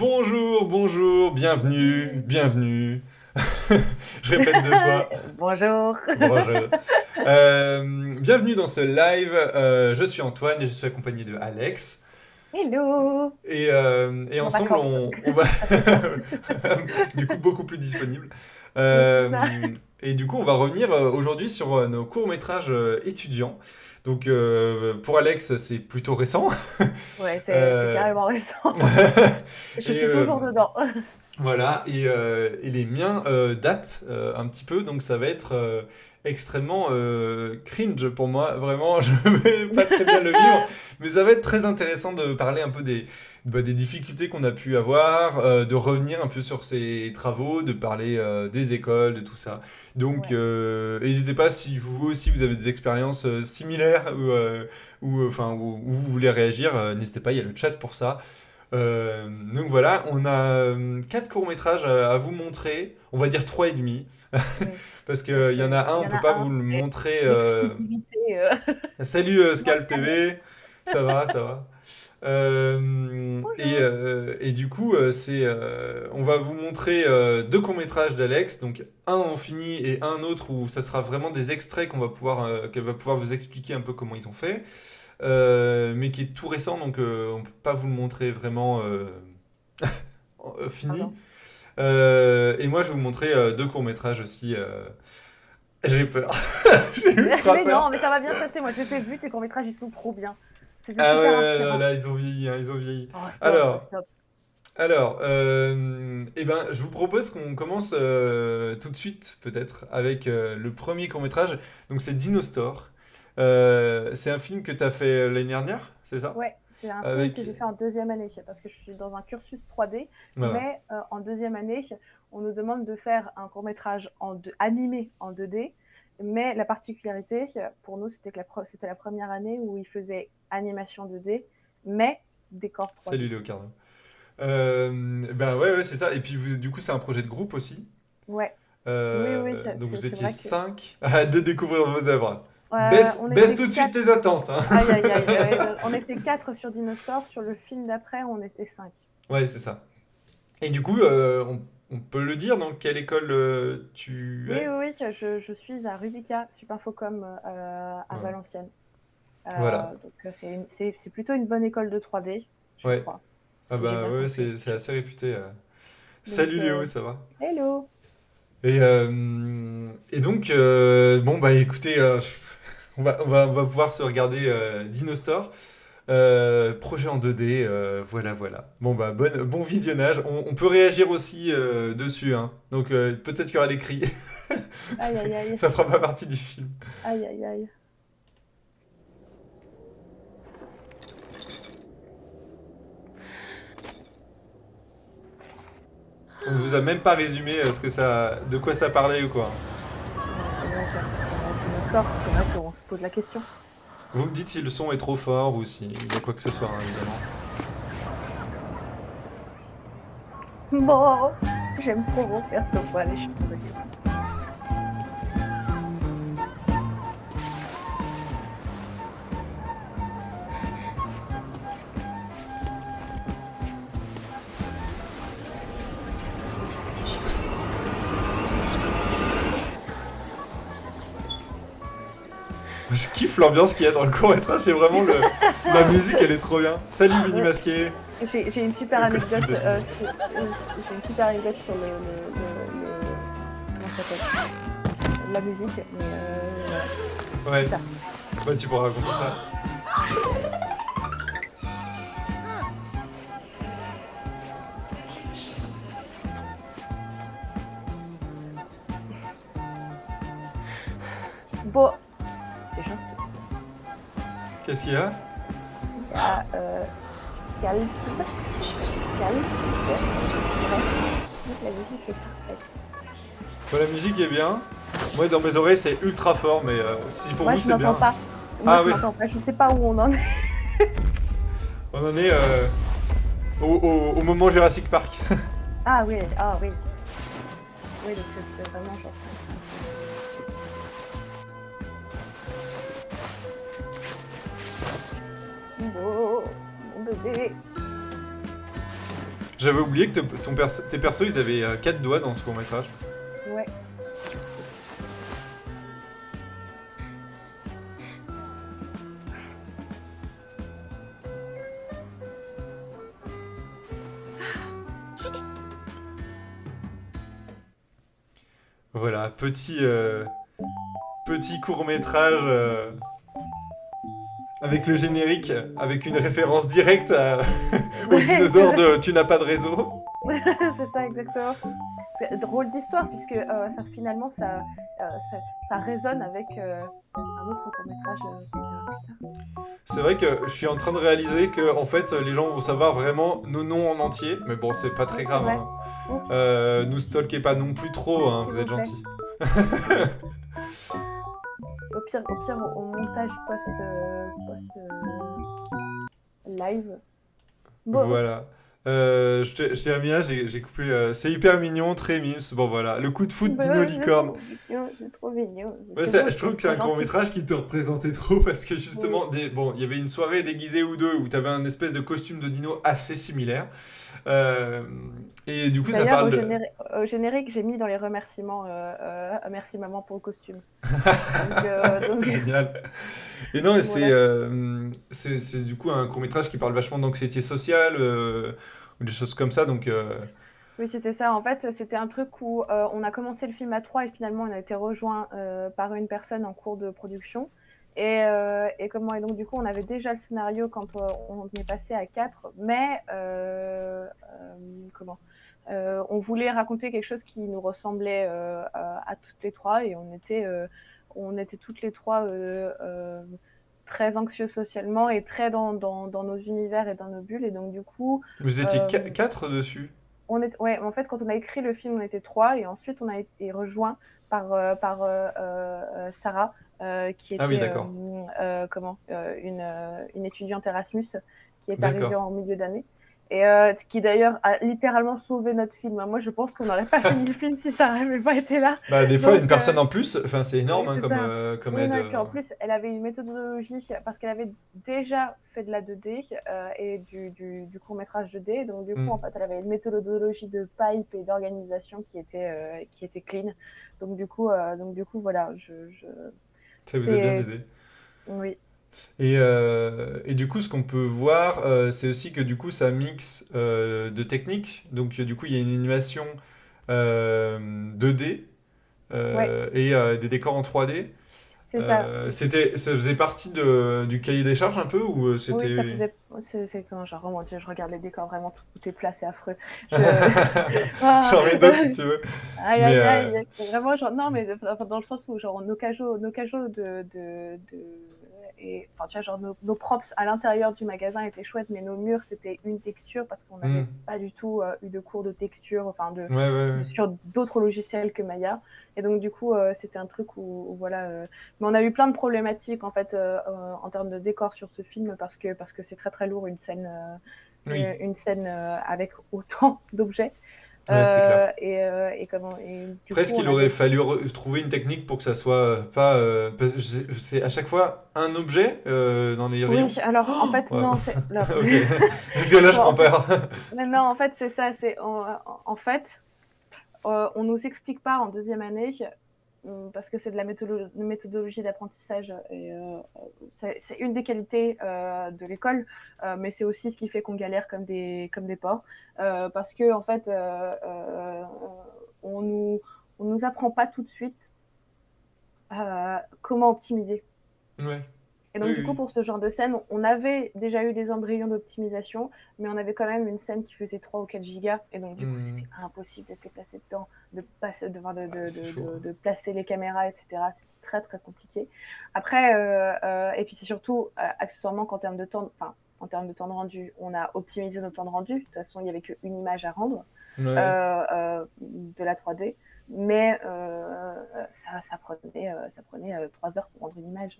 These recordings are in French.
Bonjour, bonjour, bienvenue. Je répète deux fois. Bonjour. Bonjour. Bienvenue dans ce live. Je suis Antoine et je suis accompagné de Alex. Hello. Et En ensemble, vacances. on va. Du coup, beaucoup plus disponible. Oui, c'est ça. Et du coup, on va revenir aujourd'hui sur nos courts-métrages étudiants. Donc, pour Alex, c'est plutôt récent. Ouais, c'est Euh, carrément récent. Je Et suis toujours dedans. voilà, et les miens datent un petit peu, donc ça va être extrêmement cringe pour moi. Vraiment, je vais pas très bien le vivre, mais ça va être très intéressant de parler un peu des difficultés qu'on a pu avoir, de revenir un peu sur ces travaux, de parler des écoles, de tout ça. Donc, Ouais. n'hésitez pas si vous aussi vous avez des expériences similaires enfin, où vous voulez réagir, n'hésitez pas, il y a le chat pour ça. Donc voilà, on a quatre courts-métrages à vous montrer. On va dire trois et demi. Oui. Parce Parce qu'il y en qu'il a un, on y en peut a pas un, vous le c'est montrer. l'exclusivité. Salut Non, Scalp TV, ça va, ça va. bonjour. Et du coup, on va vous montrer deux courts-métrages d'Alex. Donc un en fini et un autre où ça sera vraiment des extraits qu'elle va pouvoir vous expliquer un peu comment ils ont fait. Mais qui est tout récent, donc on peut pas vous le montrer vraiment Ah fini. non. Et moi, je vais vous montrer deux courts-métrages aussi. J'ai peur. J'ai ultra Mais peur. non, mais ça va bien se passer. Moi, je t'ai vu, tes courts-métrages, ils sont trop bien. C'était Ah ouais, super ouais, ouais, inspirant. là, ils ont vieilli, hein, ils ont vieilli. Oh, stop, Alors, stop. eh ben, je vous propose qu'on commence tout de suite, peut-être, avec le premier court-métrage. Donc, c'est Dino Store. C'est un film que tu as fait l'année dernière, c'est ça? Ouais, c'est un film que Avec. j'ai fait en deuxième année, parce que je suis dans un cursus 3D, Voilà. mais en deuxième année, on nous demande de faire un court-métrage animé en 2D, mais la particularité, pour nous, c'était que c'était la première année où ils faisaient animation 2D, mais décor Salut 3D. Léo. Ben ouais, ouais, c'est ça. Et puis du coup, c'est un projet de groupe aussi. Ouais, oui, oui, Donc vous c'est étiez vrai que 5 à de découvrir vos œuvres. on Baisse était tout de suite 4. tes attentes, hein. Aïe, aïe, aïe, on était 4 sur Dinosaur, sur le film d'après, on était 5. Ouais, c'est ça. Et du coup, on peut le dire dans quelle école tu Oui, es? oui, oui, je suis à Rubica, Supinfocom à Voilà. Valenciennes. Voilà. Donc c'est plutôt une bonne école de 3D, je Ouais. crois, Ah si j'ai bah bien ouais, compris. c'est assez réputé. Donc, Salut Léo, ça va? hello. Et donc, bon bah écoutez, on va pouvoir se regarder Dino Store. Projet en 2D, voilà, voilà. Bon bah bon visionnage. On peut réagir aussi dessus, hein. Donc peut-être qu'il y aura les cris. Aïe, aïe, aïe. Ça fera pas partie du film. Aïe, aïe, aïe. On vous a même pas résumé de quoi ça parlait ou quoi. Non, c'est vrai que Dinosaur, c'est vrai qu'on se pose la question. Vous me dites si le son est trop fort ou s'il y a quoi que ce soit, hein, évidemment. Bon, j'aime trop mon perso, faut aller, je suis désolée. Je kiffe l'ambiance qu'il y a dans le court-métrage, c'est vraiment la musique, elle est trop bien. Salut Mini Masqué, J'ai une super le costume anecdote. de Dino. J'ai une super anecdote sur comment ça s'appelle, la musique, mais voilà, Ouais, plus tard. ouais, tu pourras raconter ça. Bon, c'est gentil. Qu'est-ce qu'il y a? Il y a Scal. Scal. Ouais. La musique est parfaite. Bon, la musique est bien. Moi, dans mes oreilles, c'est ultra fort, mais si pour Moi, vous, je c'est n'entends bien. pas. Moi, Ah je oui, n'entends pas. Je sais pas où on en est. on en est au moment Jurassic Park. Ah oui, ah oui. Oui, donc c'est vraiment genre. Bon, mon bébé. J'avais oublié que tes persos, ils avaient 4 doigts dans ce court-métrage. Ouais. Voilà, petit court-métrage avec le générique, avec une référence directe au Ouais, c'est dinosaure vrai. de Tu n'as pas de réseau. C'est ça, exactement. C'est drôle d'histoire, puisque ça, finalement, ça résonne avec un autre court-métrage qu'on verra plus tard. C'est vrai que je suis en train de réaliser que en fait les gens vont savoir vraiment nos noms en entier, mais bon c'est pas Oui, très c'est grave. vrai. Hein. Oups, Nous stalkez pas non plus trop, hein, s'il vous vous êtes plaît. gentils. Au pire, au montage live. Bon, Voilà. Je t'ai remis là, j'ai coupé. C'est hyper mignon, très mimes. Bon voilà, le coup de foot bah Dino ouais, Licorne. c'est trop mignon. Ouais, C'est beau, je trouve que c'est trop un court gentil. métrage qui te représentait trop parce que Oui. justement, bon, il y avait une soirée déguisée ou deux où tu avais un espèce de costume de dino assez similaire. Euh, et du coup, ça D'ailleurs, parle de. au générique, j'ai mis dans les remerciements merci maman pour le costume. Donc Génial. Et non, et voilà. c'est du coup un court-métrage qui parle vachement d'anxiété sociale ou des choses comme ça. Donc, Oui, c'était ça. En fait, c'était un truc où on a commencé le film à 3 et finalement on a été rejoint par une personne en cours de production. Et comment? Et donc, du coup, on avait déjà le scénario quand on est passé à 4, mais comment? On voulait raconter quelque chose qui nous ressemblait à toutes les trois et on était toutes les trois très anxieux socialement et très dans nos univers et dans nos bulles. Et donc, du coup, vous étiez euh, 4 dessus. ouais, en fait, quand on a écrit le film, on était trois, et ensuite on a été rejoint par Sarah, qui Ah oui, était d'accord. une étudiante Erasmus qui est arrivée D'accord. en milieu d'année. Et qui d'ailleurs a littéralement sauvé notre film. Moi, je pense qu'on n'aurait pas fini le film si Sarah n'avait pas été là. Bah, des fois, une Donc, personne en plus, enfin, c'est énorme oui, hein, c'est ça. comme Oui, aide. non, et puis en plus, elle avait une méthodologie, parce qu'elle avait déjà fait de la 2D et du court-métrage 2D. Donc, du coup, en Hmm. fait, elle avait une méthodologie de pipe et d'organisation qui était clean. Donc, du coup voilà, Ça vous a bien c'est. aidé. Oui, Et du coup, ce qu'on peut voir, c'est aussi que du coup, ça mixe de techniques. Donc, du coup, il y a une animation 2D ouais, et des décors en 3D. c'est ça. Ça faisait partie du cahier des charges un peu ou Oui, ça c'était... faisait. C'est quand genre, oh mon Dieu, je regarde les décors, vraiment, tout est plat, c'est affreux. Je. Ah, J'en mets d'autres si tu veux. aïe, Mais aïe, aïe. Vraiment, genre, non, mais enfin, dans le sens où, genre, nos cajots enfin, tu vois, genre, nos props à l'intérieur du magasin étaient chouettes, mais nos murs, c'était une texture parce qu'on hmm. n'avait pas du tout eu de cours de texture, enfin, Ouais, ouais, ouais. sur d'autres logiciels que Maya. Et donc, du coup, c'était un truc où voilà. Mais on a eu plein de problématiques, en fait, en termes de décor sur ce film parce que c'est très, très lourd, Oui, une scène avec autant d'objets. ouais, c'est clair. Et du coup, Presque, il on aurait avait. fallu trouver une technique pour que ça soit pas... parce que c'est à chaque fois un objet dans les rayons. Oui, alors en fait, Ouais. non, c'est. Ok. Parce que là, je Bon, prends en fait, peur. non, en fait, c'est ça. En fait, on nous explique pas en deuxième année, parce que c'est de la méthodologie d'apprentissage. Et c'est une des qualités de l'école, mais c'est aussi ce qui fait qu'on galère comme des porcs. Parce que, en fait, on nous, on nous apprend pas tout de suite comment optimiser. Ouais. Et Oui, donc, du coup, oui. pour ce genre de scène, on avait déjà eu des embryons d'optimisation, mais on avait quand même une scène qui faisait 3 ou 4 gigas. Et donc, du coup, c'était Hmm. impossible de se déplacer dedans, de, passer, Ah, c'est chaud. de placer les caméras, etc. C'était très, très compliqué. Après, et puis c'est surtout, accessoirement, qu'en termes de temps, enfin, en termes de temps de rendu, on a optimisé nos temps de rendu. De toute façon, il n'y avait qu'une image à rendre Ouais. de la 3D. Mais ça prenait 3 heures pour rendre une image.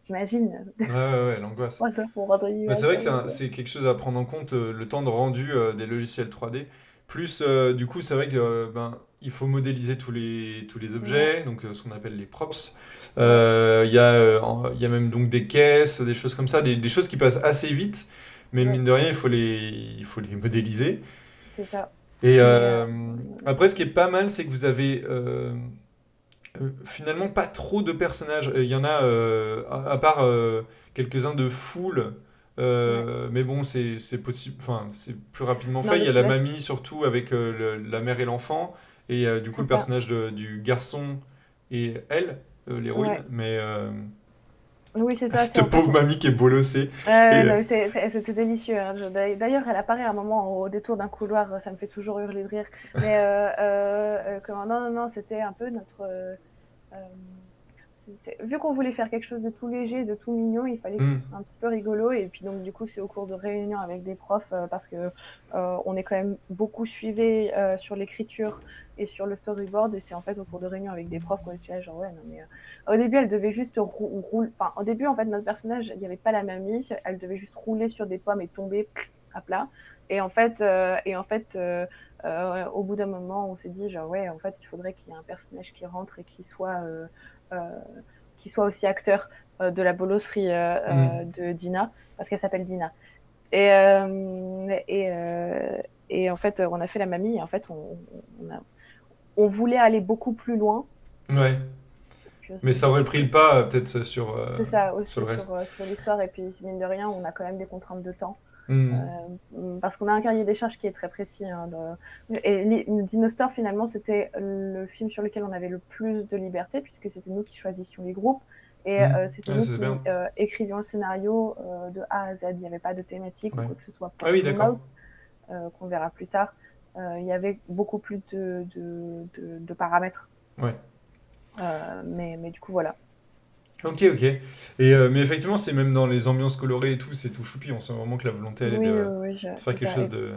T'imagines? Ouais, ouais, ouais, l'angoisse. 3 heures pour rendre une Mais c'est image. vrai que c'est quelque chose à prendre en compte, le temps de rendu des logiciels 3D. Plus, du coup, c'est vrai que ben, il faut modéliser tous les Ouais, objets, donc ce qu'on appelle les props. ouais, Il y a même donc des caisses, des choses comme ça, des choses qui passent assez vite, mais ouais. mine de rien, il faut les modéliser. c'est ça. Et Mais après, ce qui est pas mal, c'est que vous avez finalement pas trop de personnages. Il y en a, à part quelques-uns de foule, ouais. mais bon, c'est possible, enfin, c'est plus rapidement Non, fait. Il mais y a tu la vois, mamie surtout avec la mère et l'enfant, et du coup c'est le ça. personnage du garçon et elle, l'héroïne, Ouais. mais Oui, c'est ça. C'est cette en fait. pauvre mamie qui est bolossée. Et Non, c'était délicieux, hein. D'ailleurs, elle apparaît à un moment au détour d'un couloir, ça me fait toujours hurler de rire. Mais non, non, non, c'était un peu notre. Euh, Vu qu'on voulait faire quelque chose de tout léger, de tout mignon, il fallait que ce hmm, soit un petit peu rigolo. Et puis donc du coup, c'est au cours de réunions avec des profs parce que on est quand même beaucoup suivi sur l'écriture et sur le storyboard. Et c'est en fait au cours de réunions avec des profs qu'on était là genre ouais non mais au début elle devait juste rouler. Enfin au début en fait notre personnage il n'y avait pas la mamie, elle devait juste rouler sur des pommes et tomber à plat. Au bout d'un moment, on s'est dit genre ouais en fait il faudrait qu'il y ait un personnage qui rentre et euh, qui soit aussi acteur de la bolosserie hmm. de Dina, parce qu'elle s'appelle Dina. Et, euh, et, euh, et en fait, on a fait la mamie, et en fait, on voulait aller beaucoup plus loin Ouais. que Mais ce ça que aurait c'est pris le prévu. pas peut-être C'est ça sur le aussi reste. sur l'histoire, et puis mine de rien, on a quand même des contraintes de temps. Hmm. Parce qu'on a un cahier des charges qui est très précis. Hein, et Dinostor, finalement, c'était le film sur lequel on avait le plus de liberté, puisque c'était nous qui choisissions les groupes. Et Hmm. c'était Ouais, nous c'est bien. qui écrivions le scénario de A à Z. Il n'y avait pas de thématique ou Ouais. quoi que ce soit. Ah Pour oui, d'accord. Mouse, qu'on verra plus tard, il y avait beaucoup plus de paramètres. Ouais. Mais du coup, voilà. Ok, ok. Et, mais effectivement, c'est même dans les ambiances colorées et tout, c'est tout choupi. On sent vraiment que la volonté, elle est Oui, oui, oui, de faire c'est quelque ça. chose de.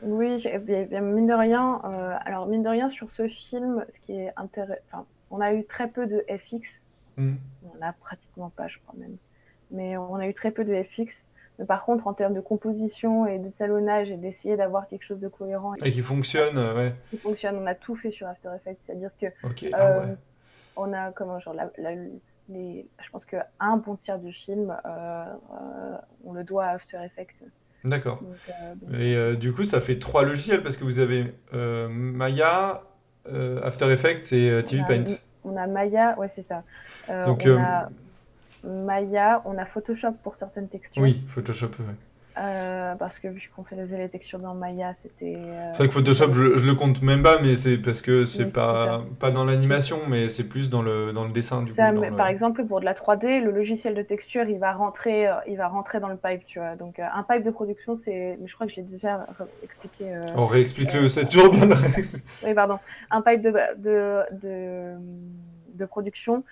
Oui, mine de rien, alors mine de rien sur ce film, ce qui est intéressant, enfin, on a eu très peu de FX, Hmm. on a pratiquement pas, je crois même, mais on a eu très peu de FX. Mais par contre, en termes de composition et de salonnage et d'essayer d'avoir quelque chose de cohérent et Et qui fonctionne, ouais. qui fonctionne, on a tout fait sur After Effects, c'est-à-dire que Ok, ah ouais. euh, on a comment genre je pense que un bon tiers du film, on le doit à After Effects. D'accord. Donc c'est Et du coup, ça fait trois logiciels parce que vous avez Maya, After Effects et On TV a, Paint. on a Maya, ouais, c'est ça. Donc, On a Maya, on a Photoshop pour certaines textures. oui, Photoshop, ouais. Parce que vu qu'on faisait les textures dans Maya, C'est vrai que il Photoshop, fallait. je le compte même pas, mais c'est parce que c'est Oui, c'est ça. pas dans l'animation, mais c'est plus dans le dessin, du coup, Ça, dans mais le... par exemple, pour de la 3D, le logiciel de texture, il va rentrer dans le pipe, tu vois. Donc, un pipe de production, mais je crois que je l'ai déjà expliqué. On Euh, réexplique-le, c'est toujours bien de le oui, pardon. Un pipe de production,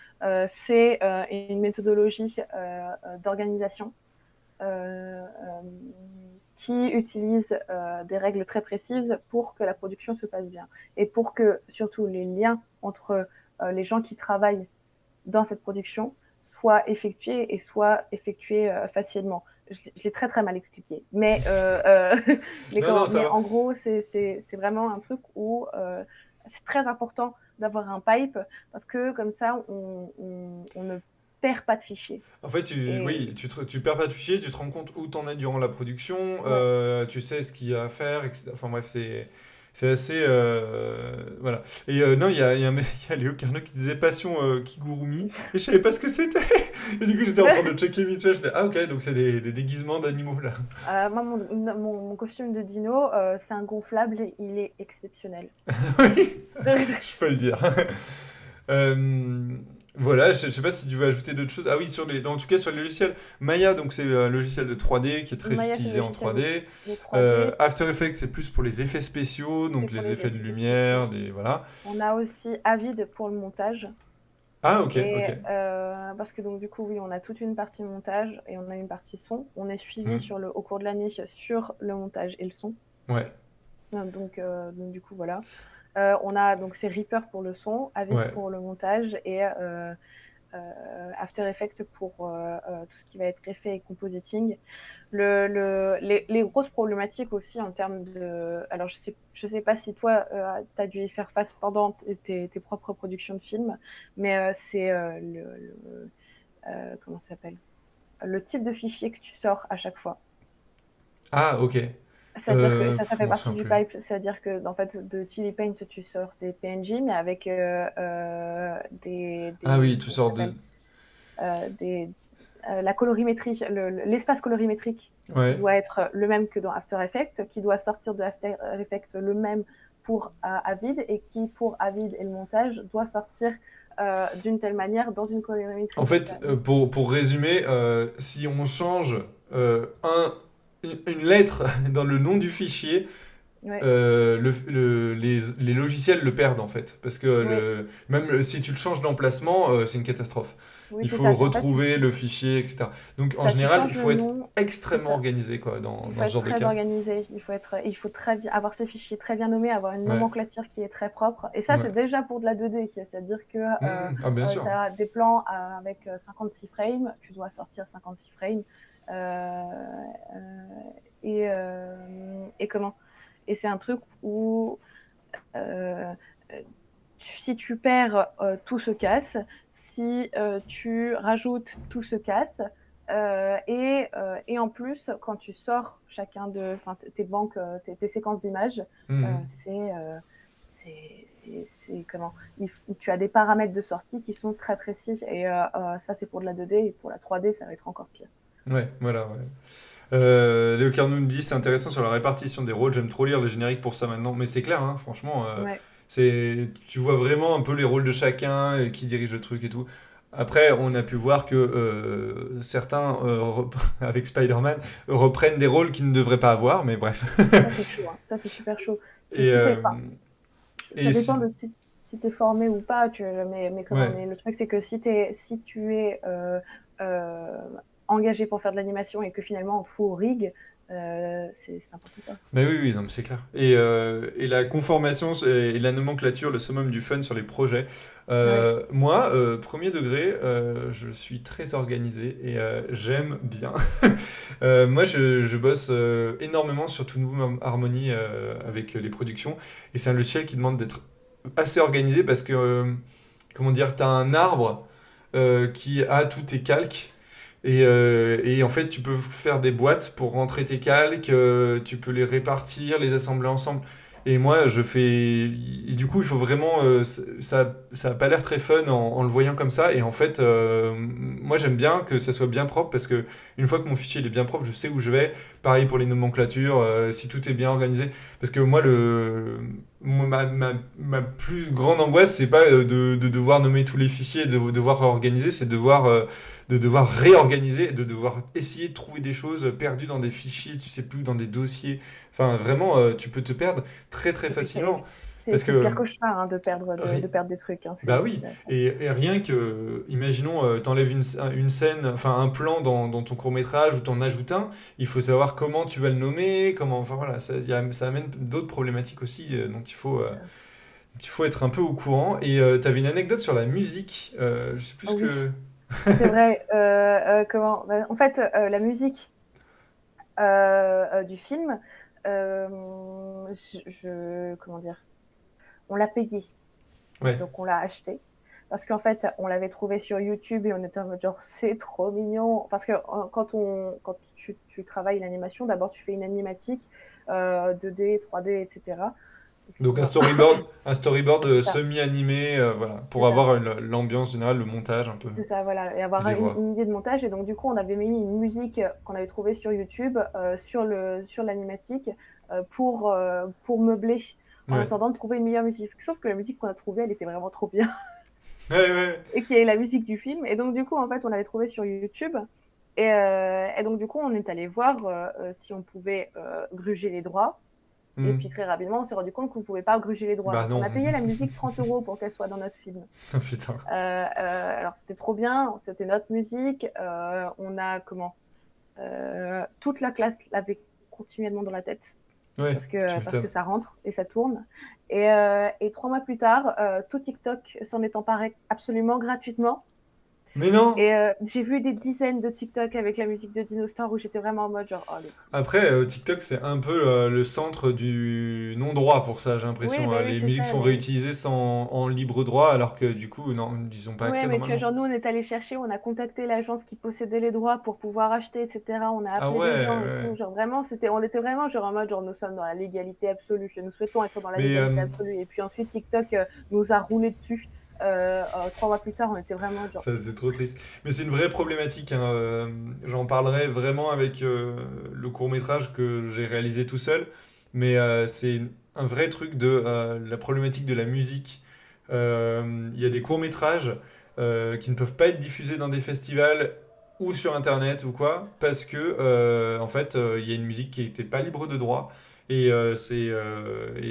c'est une méthodologie d'organisation qui utilise des règles très précises pour que la production se passe bien et pour que surtout les liens entre les gens qui travaillent dans cette production soient effectués et soient effectués facilement. Je l'ai très très mal expliqué, Non, non, ça mais va. en gros c'est vraiment un truc où c'est très important d'avoir un pipe parce que comme ça on ne perd pas de fichiers. En fait, Et oui, tu perds pas de fichier, tu te rends compte où t'en es durant la production, ouais. tu sais ce qu'il y a à faire, etc. Enfin bref, c'est assez... voilà. Et non, il y a Léo Carnot qui disait Passion Kigurumi, et je savais pas ce que c'était. Et du coup, j'étais en train de checker vite fait, je disais, ah ok, donc c'est les déguisements d'animaux là. Moi, mon costume de dino, c'est un gonflable, il est exceptionnel. Oui, je peux le dire. Euh, voilà, je sais pas si tu veux ajouter d'autres choses. Ah oui, en tout cas sur les logiciels. Maya, donc c'est un logiciel de 3D qui est très Maya, c'est le utilisé en logiciel 3D. de 3D, After Effects, c'est plus pour les effets spéciaux, c'est donc pour les les effets de effets lumière, spéciaux. voilà. On a aussi Avid pour le montage. Ah ok, Et ok. parce que donc du coup, oui, on a toute une partie montage et on a une partie son. On est suivi Hmm. au cours de l'année sur le montage et le son. Ouais, Donc du coup, voilà. On a donc c'est Reaper pour le son, Avid ouais, pour le montage et After Effects pour tout ce qui va être effet et compositing. Les grosses problématiques aussi en termes de... Alors, je sais pas si toi, tu as dû y faire face pendant tes propres productions de films, mais c'est comment ça s'appelle le type de fichier que tu sors à chaque fois. ah ok. C'est-à-dire que ça Je fait m'en partie souviens du plus. pipe. C'est-à-dire que, en fait, de Chili Paint, tu sors des PNG, mais avec Ah oui, tu comment ça sors de... s'appelle des, la colorimétrie, l'espace colorimétrique Ouais. doit être le même que dans After Effects, qui doit sortir de After Effects le même pour Avid, et qui, pour Avid et le montage, doit sortir d'une telle manière dans une En colorimétrie. Donc, fait, pour résumer, si on change une lettre dans le nom du fichier, ouais, les logiciels le perdent en fait. Parce que ouais, si tu le changes d'emplacement, c'est une catastrophe. oui, Il c'est faut ça. En fait, retrouver le fichier, etc. Donc c'est en ça, tu général, il changes le faut être nom, c'est extrêmement ça. organisé quoi, Il faut dans ce être genre de très cas. organisé, il faut très bien avoir ses fichiers très bien nommés, avoir une Ouais, nomenclature qui est très propre. Et ça, c'est ouais. déjà pour de la 2D, c'est-à-dire que Ah bien tu sûr. as des plans avec 56 frames, tu dois sortir 56 frames. Euh, et comment? Et c'est un truc où euh, si tu perds, tout se casse. Si tu rajoutes, tout se casse. Et en plus, quand tu sors chacun de tes banques, tes séquences d'images, Mhm. c'est comment tu as des paramètres de sortie qui sont très précis. Et ça, c'est pour de la 2D. Et pour la 3D, ça va être encore pire. Ouais, voilà. Ouais. Léo Carnou nous dit c'est intéressant sur la répartition des rôles. J'aime trop lire le générique pour ça maintenant. Mais c'est clair, hein, franchement. Ouais, Tu vois vraiment un peu les rôles de chacun, qui dirige le truc et tout. Après, on a pu voir que certains, avec Spider-Man, reprennent des rôles qu'ils ne devraient pas avoir, mais bref. ça, c'est chaud, hein. Ça, c'est super chaud. Et Et, si t'es euh, pas et Ça si... dépend de si tu es formé ou pas, mais comment, Ouais. mais le truc c'est que si tu es euh, engagé pour faire de l'animation et que finalement on te fout au rig, c'est n'importe quoi. Mais oui, oui, non, mais c'est clair. Et la conformation et la nomenclature, le summum du fun sur les projets. Ouais, Moi, premier degré, je suis très organisé et j'aime bien. Moi, je bosse énormément sur Toon Boom Harmony avec les productions. Et c'est un logiciel qui demande d'être assez organisé parce que, comment dire, tu as un arbre qui a tous tes calques. Et en fait, tu peux faire des boîtes pour rentrer tes calques, tu peux les répartir, les assembler ensemble. Et moi, je fais. Et du coup, il faut vraiment. Ça a pas l'air très fun en le voyant comme ça. Et en fait, moi, j'aime bien que ça soit bien propre parce que une fois que mon fichier il est bien propre, je sais où je vais. Pareil pour les nomenclatures, si tout est bien organisé. Parce que moi, ma plus grande angoisse, c'est pas de devoir nommer tous les fichiers, de devoir organiser, c'est de devoir réorganiser, de devoir essayer de trouver des choses perdues dans des fichiers, tu sais plus, dans des dossiers. Enfin, vraiment, tu peux te perdre très très et puis facilement. Parce c'est le pire que, cauchemar, hein, de ri- perdre des trucs, hein, bah oui, et rien que, imaginons, t'enlèves une scène, enfin un plan dans ton court-métrage ou t'en ajoutes un, il faut savoir comment tu vas le nommer, comment, enfin voilà, ça amène d'autres problématiques aussi dont c'est ça. il faut être un peu au courant. Et t'avais une anecdote sur la musique, je sais plus Ah ce oui, que... c'est vrai. Comment en fait, la musique du film, comment dire, on l'a payée. Ouais. Donc on l'a acheté. Parce qu'en fait, on l'avait trouvé sur YouTube et on était en mode genre, c'est trop mignon. Parce que quand tu travailles l'animation, d'abord tu fais une animatique 2D, 3D, etc. Et Donc cetera. un storyboard C'est ça, semi-animé, voilà, c'est pour ça. avoir l'ambiance générale, le montage un peu, C'est ça, voilà. Et et avoir les voix. une idée de montage. Et donc, du coup, on avait mis une musique qu'on avait trouvée sur YouTube sur l'animatique pour meubler en Ouais. attendant de trouver une meilleure musique. Sauf que la musique qu'on a trouvée, elle était vraiment trop bien. Ouais, ouais. Et qui est la musique du film. Et donc, du coup, en fait, on l'avait trouvée sur YouTube. Et donc, du coup, on est allé voir si on pouvait gruger les droits. Et Hmm. puis, très rapidement, on s'est rendu compte qu'on ne pouvait pas gruger les droits. Bah Donc, on a non. payé la musique 30 € pour qu'elle soit dans notre film. Oh, putain. Alors, c'était trop bien. C'était notre musique. On a toute la classe l'avait continuellement dans la tête Ouais, tu parce que m'étonnes. ça rentre et ça tourne. Et 3 mois plus tard, tout TikTok s'en est emparé absolument gratuitement. Mais non! Et j'ai vu des dizaines de TikTok avec la musique de Dinosaur où j'étais vraiment en mode genre, oh les Après, TikTok, c'est un peu le centre du non-droit pour ça, j'ai oui, l'impression. bah oui, Les c'est musiques ça, sont mais réutilisées en libre droit, alors que du coup, non, ils n'ont pas ouais, accès mais tu vois, normalement. genre nous, on est allé chercher, on a contacté l'agence qui possédait les droits pour pouvoir acheter, etc. On a Ah appelé ouais, des gens et ouais. tout. Genre vraiment, on était vraiment genre en mode genre nous sommes dans la légalité absolue. Nous souhaitons être dans la Mais légalité absolue. Et puis ensuite, TikTok nous a roulé dessus. 3 mois plus tard, on était vraiment genre. ça, c'est trop triste. Mais c'est une vraie problématique, hein. J'en parlerai vraiment avec le court-métrage que j'ai réalisé tout seul. Mais c'est un vrai truc de la problématique de la musique. Il y a des courts-métrages qui ne peuvent pas être diffusés dans des festivals ou sur Internet ou quoi, parce que en fait, il y a une musique qui n'était pas libre de droit. Et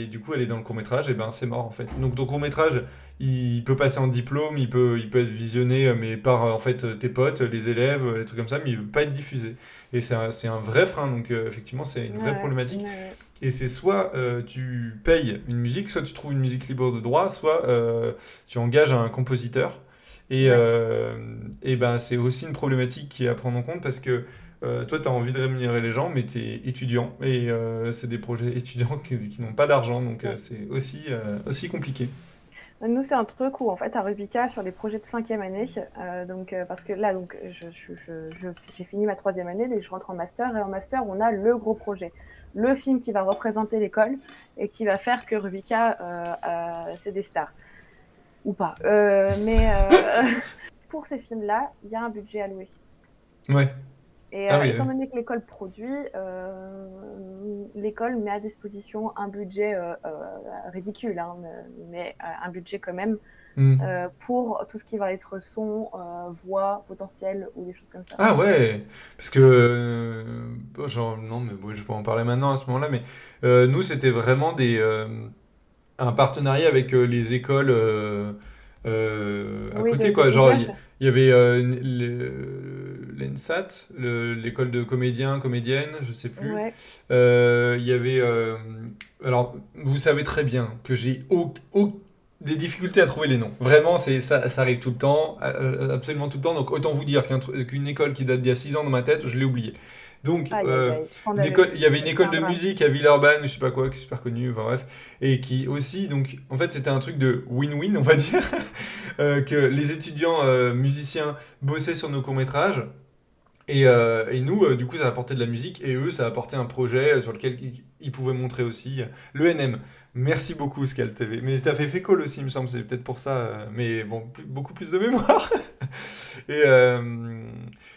du coup, elle est dans le court-métrage, et ben c'est mort en fait. Donc ton court-métrage, il peut passer en diplôme, il peut être visionné, mais par en fait tes potes, les élèves, les trucs comme ça, mais il ne peut pas être diffusé. Et c'est un vrai frein, donc effectivement c'est une vraie Ouais, problématique. ouais, Et c'est soit tu payes une musique, soit tu trouves une musique libre de droit, soit tu engages un compositeur. Et, ouais. euh, et ben c'est aussi une problématique qui est à prendre en compte parce que toi, tu as envie de rémunérer les gens, mais tu es étudiant. Et c'est des projets étudiants qui n'ont pas d'argent, donc Ouais. c'est aussi compliqué. Nous, c'est un truc où, en fait, à Rubica, sur les projets de 5e année, parce que là, donc, j'ai fini ma 3e année, et je rentre en master, et en master, on a le gros projet. Le film qui va représenter l'école et qui va faire que Rubica, c'est des stars. Ou pas. Mais pour ces films-là, il y a un budget alloué. Ouais. Et Ah oui, étant oui. donné que l'école produit, l'école met à disposition un budget ridicule, hein, mais un budget quand même Hmm. pour tout ce qui va être son, voix potentielle ou des choses comme ça. Ah ouais, parce que bon, genre non mais bon, je peux en parler maintenant à ce moment-là, mais nous c'était vraiment un partenariat avec les écoles à Oui, côté quoi. Genre d'image. il y avait l'ENSAT, l'école de comédiens, comédiennes, je sais plus. Ouais. Il y avait alors vous savez très bien que j'ai des difficultés à trouver les noms. Vraiment, ça arrive tout le temps, absolument tout le temps. Donc autant vous dire qu'une école qui date d'il y a 6 ans dans ma tête, je l'ai oubliée. Donc Aïe, aïe, aïe. Scandaleux. il y avait une C'est école un de drame. musique à Villeurbanne, je sais pas quoi, qui est super connue, enfin bref, et qui aussi, donc en fait c'était un truc de win-win, on va dire, que les étudiants musiciens bossaient sur nos courts-métrages, et nous, du coup, ça apportait de la musique, et eux, ça apportait un projet sur lequel ils pouvaient montrer aussi l'ENM. Merci beaucoup, Scal TV. Mais t'as fait Fécole aussi, il me semble, c'est peut-être pour ça, mais bon, beaucoup plus de mémoire. Et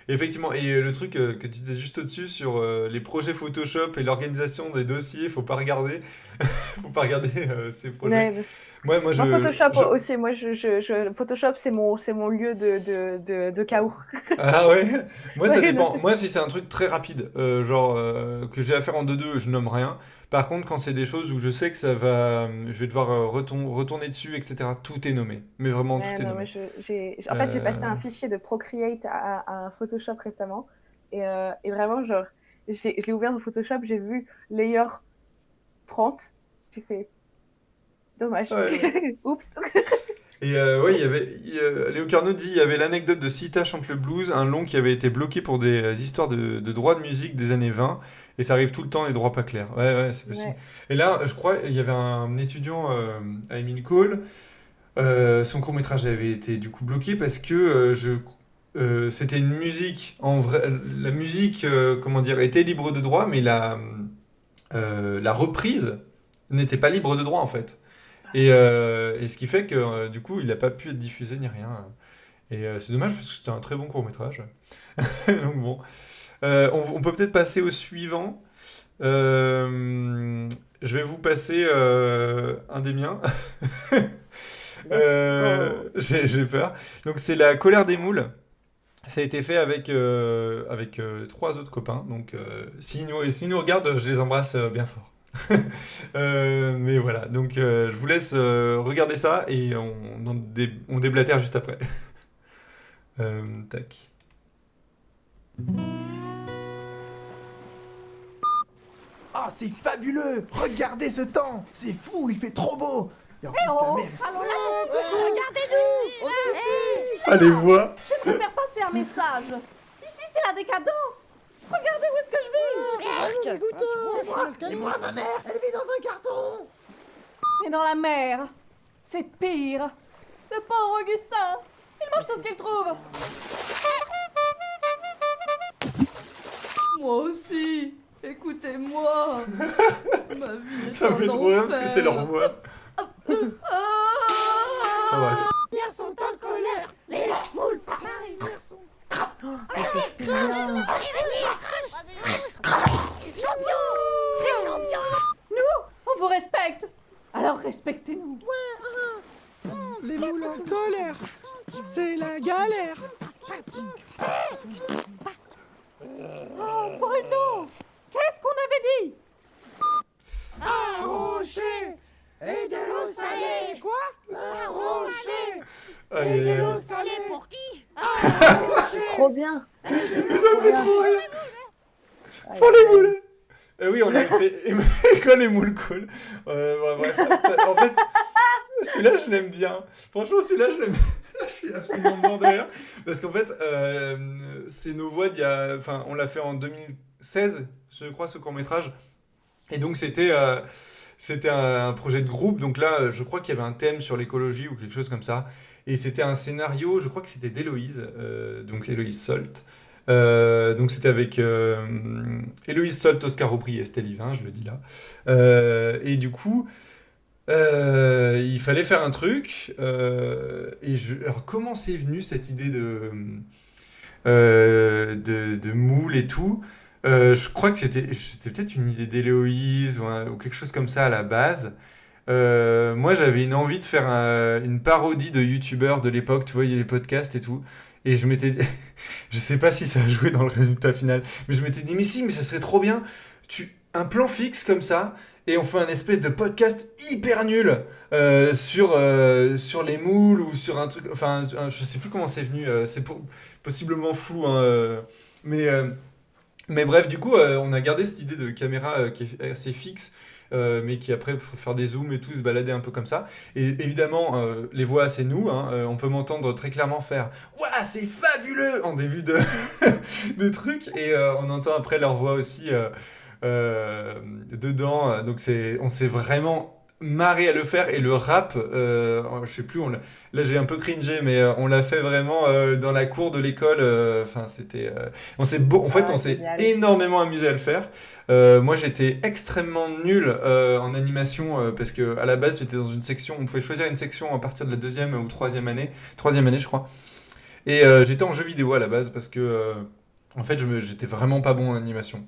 effectivement, et le truc que tu disais juste au-dessus sur les projets Photoshop et l'organisation des dossiers, faut pas regarder, faut pas regarder ces projets. Ouais. Moi, Moi, Photoshop aussi. Moi, Photoshop, c'est mon lieu de chaos. Ah ouais? Moi ça Ouais, donc, dépend. Moi si c'est un truc très rapide, genre que j'ai à faire en 2-2, je nomme rien. Par contre quand c'est des choses où je sais que je vais devoir retourner dessus, etc., tout est nommé. Mais vraiment tout ouais, est non, moi, nommé. en fait, j'ai passé Euh, un fichier de Procreate à un Photoshop récemment. Et vraiment, genre, je l'ai ouvert dans Photoshop, j'ai vu layer 30. J'ai fait, dommage. ouais. Oups. Et ouais, Léo Carnot dit il y avait l'anecdote de Sita chante le blues, un long qui avait été bloqué pour des histoires de droits de musique des années 20, et ça arrive tout le temps, les droits pas clairs. Ouais, ouais, c'est possible. Ouais. Et là, je crois, il y avait un étudiant à Émile Cole. Son court-métrage avait été du coup bloqué parce que c'était une musique en vrai. La musique, comment dire, était libre de droit, mais la reprise n'était pas libre de droit en fait. Et ce qui fait que du coup, il n'a pas pu être diffusé ni rien. Et c'est dommage parce que c'était un très bon court-métrage. Donc bon. On peut peut-être passer au suivant. Je vais vous passer un des miens. Let's go. J'ai peur. Donc c'est La colère des moules. Ça a été fait avec trois autres copains. Donc s'ils nous regardent, je les embrasse bien fort. Mais voilà, donc je vous laisse regarder ça et on déblatère juste après. Tac. Ah, c'est fabuleux! Regardez ce temps! C'est fou, il fait trop beau! Et en plus, la mer est... Allons là, mon petit, regardez-nous. Ah, les voix. Je préfère passer un message. Ici, c'est la décadence. Regardez où est-ce que je vis. Et moi, ma mère, elle vit dans un carton. Mais dans la mer, c'est pire. Le pauvre Augustin, il mange tout ce qu'il trouve. Moi aussi. Écoutez-moi. Ma vie est Ça me fait un trop rire parce que c'est leur enfer. voix. Ah. Ah ouais. Ils sont en colère. Les moules. Mais c'est si bien. On vous respecte. Alors respectez-nous. Les moules en colère. C'est la galère. Oh, Bruno, qu'est-ce qu'on avait dit? Un rocher et de l'eau salée. Quoi? Un rocher Aïe, aïe, aïe. salée pour qui? Trop bien. Ça me fait trop rire. Pour les moules. Et oui, on avait fait école et moule cool. Bref, en fait, celui-là, je l'aime bien. Franchement, celui-là, je l'aime bien. Je suis absolument mort de rire. Parce qu'en fait, c'est nos voix d'il y a... Enfin, on l'a fait en 2016, je crois, ce court-métrage. Et donc, c'était un projet de groupe. Donc là, je crois qu'il y avait un thème sur l'écologie ou quelque chose comme ça. Et c'était un scénario, je crois que c'était d'Héloïse, donc Héloïse Solt. Donc c'était avec Héloïse Solt, Oscar Aubry et Estelle Yvain, je le dis là. Et du coup, il fallait faire un truc. Alors comment c'est venu cette idée de moule et tout? Je crois que c'était peut-être une idée d'Héloïse ou quelque chose comme ça à la base. Moi, j'avais une envie de faire une parodie de youtubeurs de l'époque, tu vois, il y a les podcasts et tout. Et je m'étais dit, je sais pas si ça a joué dans le résultat final, mais je m'étais dit, mais si, mais ça serait trop bien. Un plan fixe comme ça, et on fait un espèce de podcast hyper nul sur les moules ou sur un truc. Enfin, je sais plus comment c'est venu, possiblement flou, hein, mais bref, du coup, on a gardé cette idée de caméra qui est assez fixe, mais qui après, pour faire des zooms et tout, se balader un peu comme ça. Et évidemment, les voix, c'est nous. Hein, on peut m'entendre très clairement faire «Ouah, c'est fabuleux!» en début de truc. Et on entend après leur voix aussi dedans. Donc on s'est vraiment marré à le faire. Et le rap, je sais plus, là j'ai un peu cringé, mais on l'a fait vraiment dans la cour de l'école. Enfin, c'était... en fait, on s'est Génial. énormément amusé à le faire. Moi, j'étais extrêmement nul en animation parce que à la base, j'étais dans une section. On pouvait choisir une section à partir de la deuxième ou troisième année, je crois. Et j'étais en jeu vidéo à la base parce que en fait, j'étais vraiment pas bon en animation.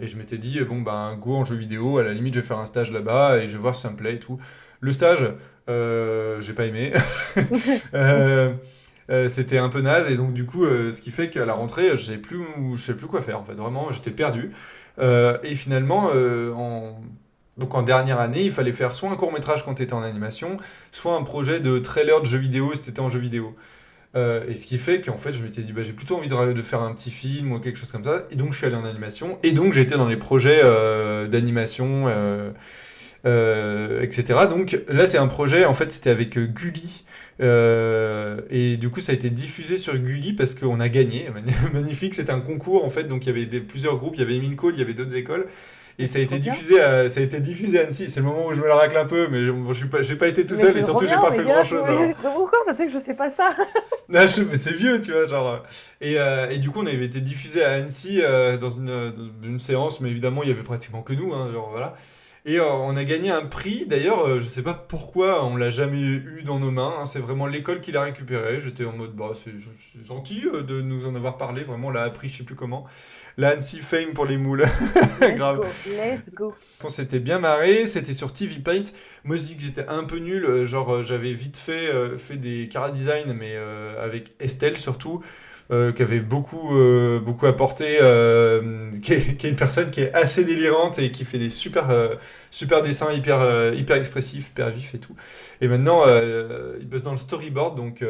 Et je m'étais dit bon ben go en jeu vidéo. À la limite, je vais faire un stage là-bas et je vais voir si ça me plaît et tout. Le stage, j'ai pas aimé. C'était un peu naze et donc du coup ce qui fait qu'à la rentrée je sais plus quoi faire en fait, vraiment j'étais perdu. Et finalement donc en dernière année il fallait faire soit un court métrage quand tu étais en animation, soit un projet de trailer de jeu vidéo si tu étais en jeu vidéo. Et ce qui fait qu'en fait je m'étais dit bah, j'ai plutôt envie de faire un petit film ou quelque chose comme ça, et donc je suis allé en animation et donc j'ai été dans les projets d'animation etc. Donc là c'est un projet, en fait c'était avec Gulli. Et du coup ça a été diffusé sur Gulli parce qu'on a gagné. Magnifique, c'était un concours en fait, donc il y avait plusieurs groupes, il y avait Eminecall, il y avait d'autres écoles. Et ça a été diffusé à Annecy. C'est le moment où je me la racle un peu, mais bon, j'ai pas été tout seul et surtout j'ai pas fait grand chose. Pourquoi ça c'est que je sais pas ça? Mais c'est vieux, tu vois, genre. Et du coup, on avait été diffusé à Annecy dans une séance, mais évidemment, il y avait pratiquement que nous, hein, genre voilà. Et on a gagné un prix. D'ailleurs, je sais pas pourquoi on l'a jamais eu dans nos mains. Hein, c'est vraiment l'école qui l'a récupéré. J'étais en mode, bah, c'est gentil de nous en avoir parlé. Vraiment, on l'a appris, je sais plus comment. La Annecy Fame pour les moules. Grave. Let's go. On s'était bien marré, c'était sur TV Paint. Moi je dis que j'étais un peu nul, genre j'avais vite fait des chara design, mais avec Estelle surtout, qui avait beaucoup apporté, qui est une personne qui est assez délirante et qui fait des super dessins hyper expressifs, hyper vifs et tout. Et maintenant il bosse dans le storyboard, donc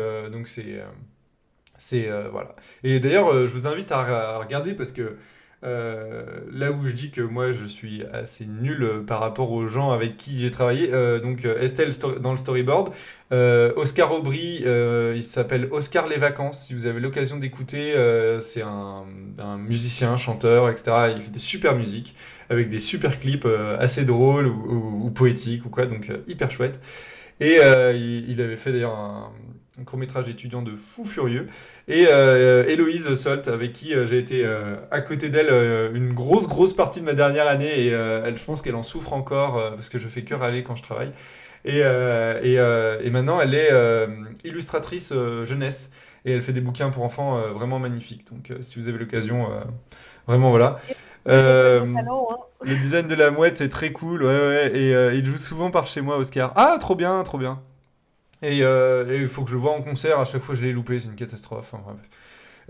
c'est voilà. Et d'ailleurs je vous invite à regarder parce que Là où je dis que moi je suis assez nul par rapport aux gens avec qui j'ai travaillé, donc Estelle dans le storyboard, Oscar Aubry, il s'appelle Oscar Les Vacances, si vous avez l'occasion d'écouter, c'est un musicien, chanteur, etc. Il fait des super musiques avec des super clips assez drôles ou poétiques ou quoi, donc hyper chouette. Et il avait fait d'ailleurs un court-métrage étudiant de fou furieux. Et Héloïse Solt, avec qui j'ai été à côté d'elle une grosse partie de ma dernière année. Et elle, je pense qu'elle en souffre encore parce que je fais que râler quand je travaille. Et maintenant, elle est illustratrice jeunesse. Et elle fait des bouquins pour enfants vraiment magnifiques. Donc, si vous avez l'occasion, vraiment voilà. Il y a très bon Euh, talent, hein. le design de la mouette, c'est très cool. Ouais, ouais. Et il joue souvent par chez moi, Oscar. Ah, trop bien, trop bien. Et il faut que je le voie en concert. À chaque fois, je l'ai loupé. C'est une catastrophe. Enfin, bref.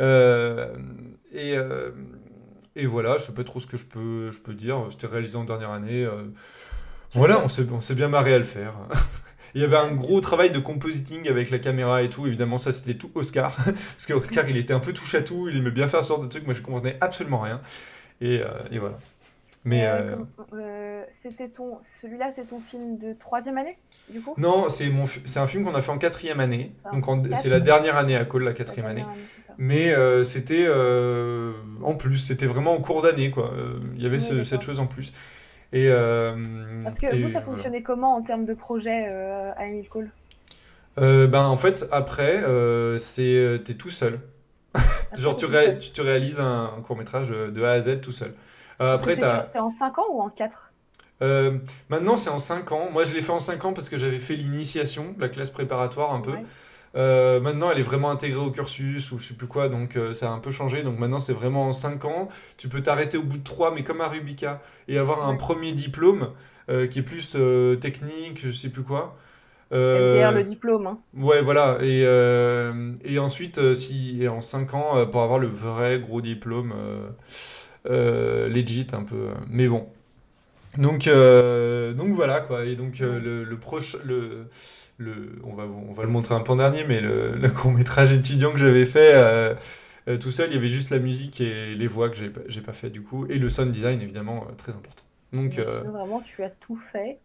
Euh, et, euh, et voilà, je sais pas trop ce que je peux dire. C'était réalisé en dernière année. Voilà, Super. on s'est bien marré à le faire. Il y avait un gros travail de compositing avec la caméra et tout. Évidemment, ça, c'était tout Oscar. Parce que Oscar, il était un peu touche à tout. Il aimait bien faire ce genre de trucs. Moi, je comprenais absolument rien. Et voilà. Mais Et celui-là, c'est ton film de troisième année, du coup? non, c'est un film qu'on a fait en quatrième année. Enfin, Donc c'est quatre, la dernière année à Cole, la la quatrième année. dernière année, c'est ça. Mais c'était en plus, c'était vraiment en cours d'année, quoi. Il y avait Oui, cette d'accord. chose en plus. Et, Parce que vous, ça voilà. fonctionnait comment en termes de projet à Emile Cole? Ben, en fait, après, t'es tout seul. Après, Genre, t'es tout seul. tu réalises un court-métrage de A à Z tout seul. Parce que Après, c'est en 5 ans ou en 4? euh, maintenant, c'est en 5 ans. Moi, je l'ai fait en 5 ans parce que j'avais fait l'initiation, la classe préparatoire un peu. Ouais. Maintenant, elle est vraiment intégrée au cursus ou je sais plus quoi, donc ça a un peu changé. Donc maintenant, c'est vraiment en 5 ans. Tu peux t'arrêter au bout de 3 mais comme à Rubica, et avoir un D'accord. premier diplôme qui est plus technique, je sais plus quoi. MDR, Euh, le diplôme, hein. ouais, voilà. Et ensuite, et en 5 ans, pour avoir le vrai gros diplôme legit un peu. Mais bon. Donc voilà quoi. Et donc Ouais. le proche, on va le montrer un peu en dernier, mais le court-métrage étudiant que j'avais fait tout seul, il y avait juste la musique et les voix que j'ai pas fait du coup, et le sound design évidemment très important. Donc Mais sinon, vraiment, tu as tout fait.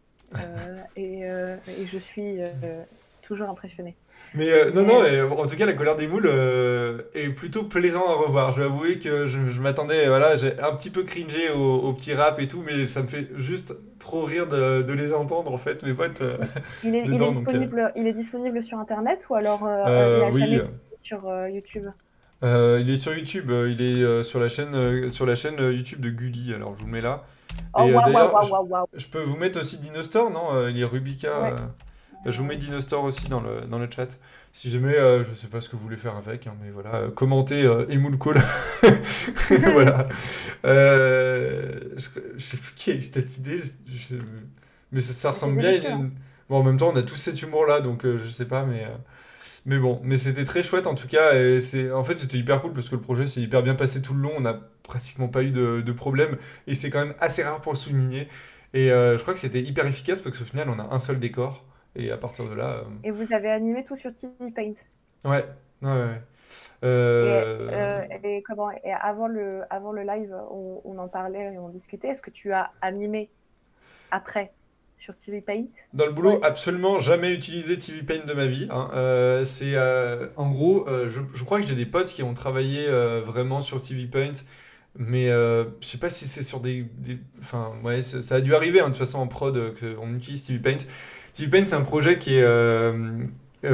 Et je suis toujours impressionnée. mais non Mais non, et, en tout cas la colère des moules est plutôt plaisant à revoir. Je dois avouer que je m'attendais, voilà, j'ai un petit peu cringé au petit rap et tout, mais ça me fait juste trop rire de les entendre en fait, mes potes dedans donc. il est disponible sur Internet ou alors il a Oui. jamais été sur YouTube? Il est sur YouTube, il est sur la chaîne YouTube de Gulli, alors je vous le mets là. Oh, Et waouh, waouh, d'ailleurs, waouh, waouh, waouh. je peux vous mettre aussi Dinostor, non? Il est Rubica. Ouais. Je vous mets Dinostor aussi dans le chat. Si jamais, je sais pas ce que vous voulez faire avec, hein, mais voilà, commentez Emoul Call. Voilà. Je sais plus qui a eu cette idée, mais ça Mais c'est ressemble bien à délicieux, hein. Bon, en même temps, on a tous cet humour-là, donc je sais pas, mais bon, mais c'était très chouette en tout cas. Et en fait, c'était hyper cool parce que le projet s'est hyper bien passé tout le long. On n'a pratiquement pas eu de problème. Et c'est quand même assez rare pour le souligner. Et je crois que c'était hyper efficace parce qu'au final, on a un seul décor. Et à partir de là, Et vous avez animé tout sur TV Paint. ouais, ouais, ouais. Et comment, et avant le live, on en parlait et on discutait. Est-ce que tu as animé après sur TV Paint? Dans le boulot, Ouais. absolument jamais utilisé TV Paint de ma vie, hein. En gros, je crois que j'ai des potes qui ont travaillé vraiment sur TV Paint. Mais je sais pas si c'est sur enfin, ouais, ça a dû arriver hein, de toute façon en prod qu'on utilise TV Paint. TV Paint, c'est un projet qui est.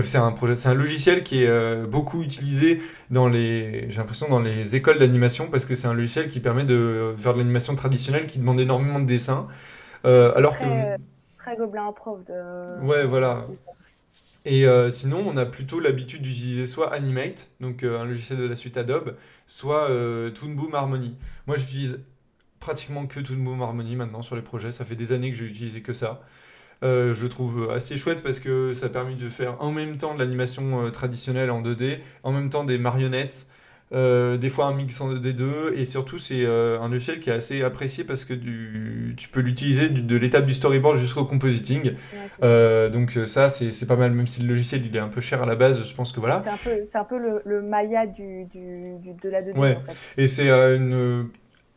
C'est un logiciel qui est beaucoup utilisé j'ai l'impression, dans les écoles d'animation parce que c'est un logiciel qui permet de faire de l'animation traditionnelle qui demande énormément de dessin. C'est Alors que. très Gobelin en prof Ouais, voilà. TV. Et sinon, on a plutôt l'habitude d'utiliser soit Animate, donc un logiciel de la suite Adobe, soit Toon Boom Harmony. Moi, j'utilise pratiquement que Toon Boom Harmony maintenant sur les projets. Ça fait des années que j'ai utilisé que ça. Je trouve assez chouette parce que ça permet de faire en même temps de l'animation traditionnelle en 2D, en même temps des marionnettes, des fois un mix des deux, et surtout c'est un logiciel qui est assez apprécié parce que tu peux l'utiliser de l'étape du storyboard jusqu'au compositing. Ouais, c'est ça. Donc ça c'est pas mal, même si le logiciel il est un peu cher à la base, je pense que voilà. C'est un peu le Maya de la 2D Ouais, en fait. et c'est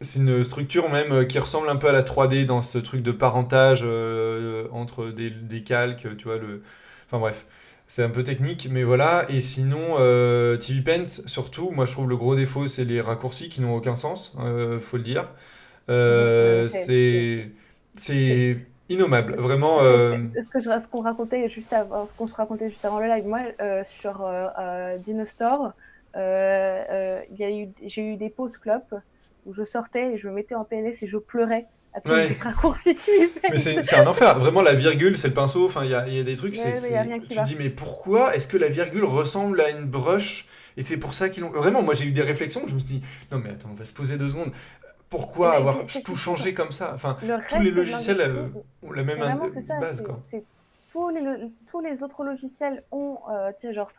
c'est une structure même qui ressemble un peu à la 3D dans ce truc de parentage entre des calques, tu vois, enfin bref. C'est un peu technique, mais voilà. Et sinon, TV Paint, surtout, moi je trouve le gros défaut, c'est les raccourcis qui n'ont aucun sens, faut le dire. Oui, Euh, c'est, c'est- c'est innommable, vraiment. ce qu'on racontait juste avant, ce qu'on se racontait juste avant le live. Moi, sur Dinostore, j'ai eu des pauses clopes où je sortais et je me mettais en PLS et je pleurais à cause des Ouais. raccourcis Mais TV c'est un enfer. Vraiment, la virgule, c'est le pinceau. Enfin, il y a des trucs, Mais il n'y a rien tu qui te va. dis, mais pourquoi est-ce que la virgule ressemble à une brush? Et c'est pour ça qu'ils l'ont. Vraiment, moi, j'ai eu des réflexions. Je me suis dit, non, mais attends, on va se poser 2 secondes. Pourquoi avoir C'est tout tout. changé comme ça? Enfin, Le tous les reste de logiciels l'industrie, ont la même vraiment, c'est ça. base, quoi. Tous les autres logiciels ont, tu sais, genre,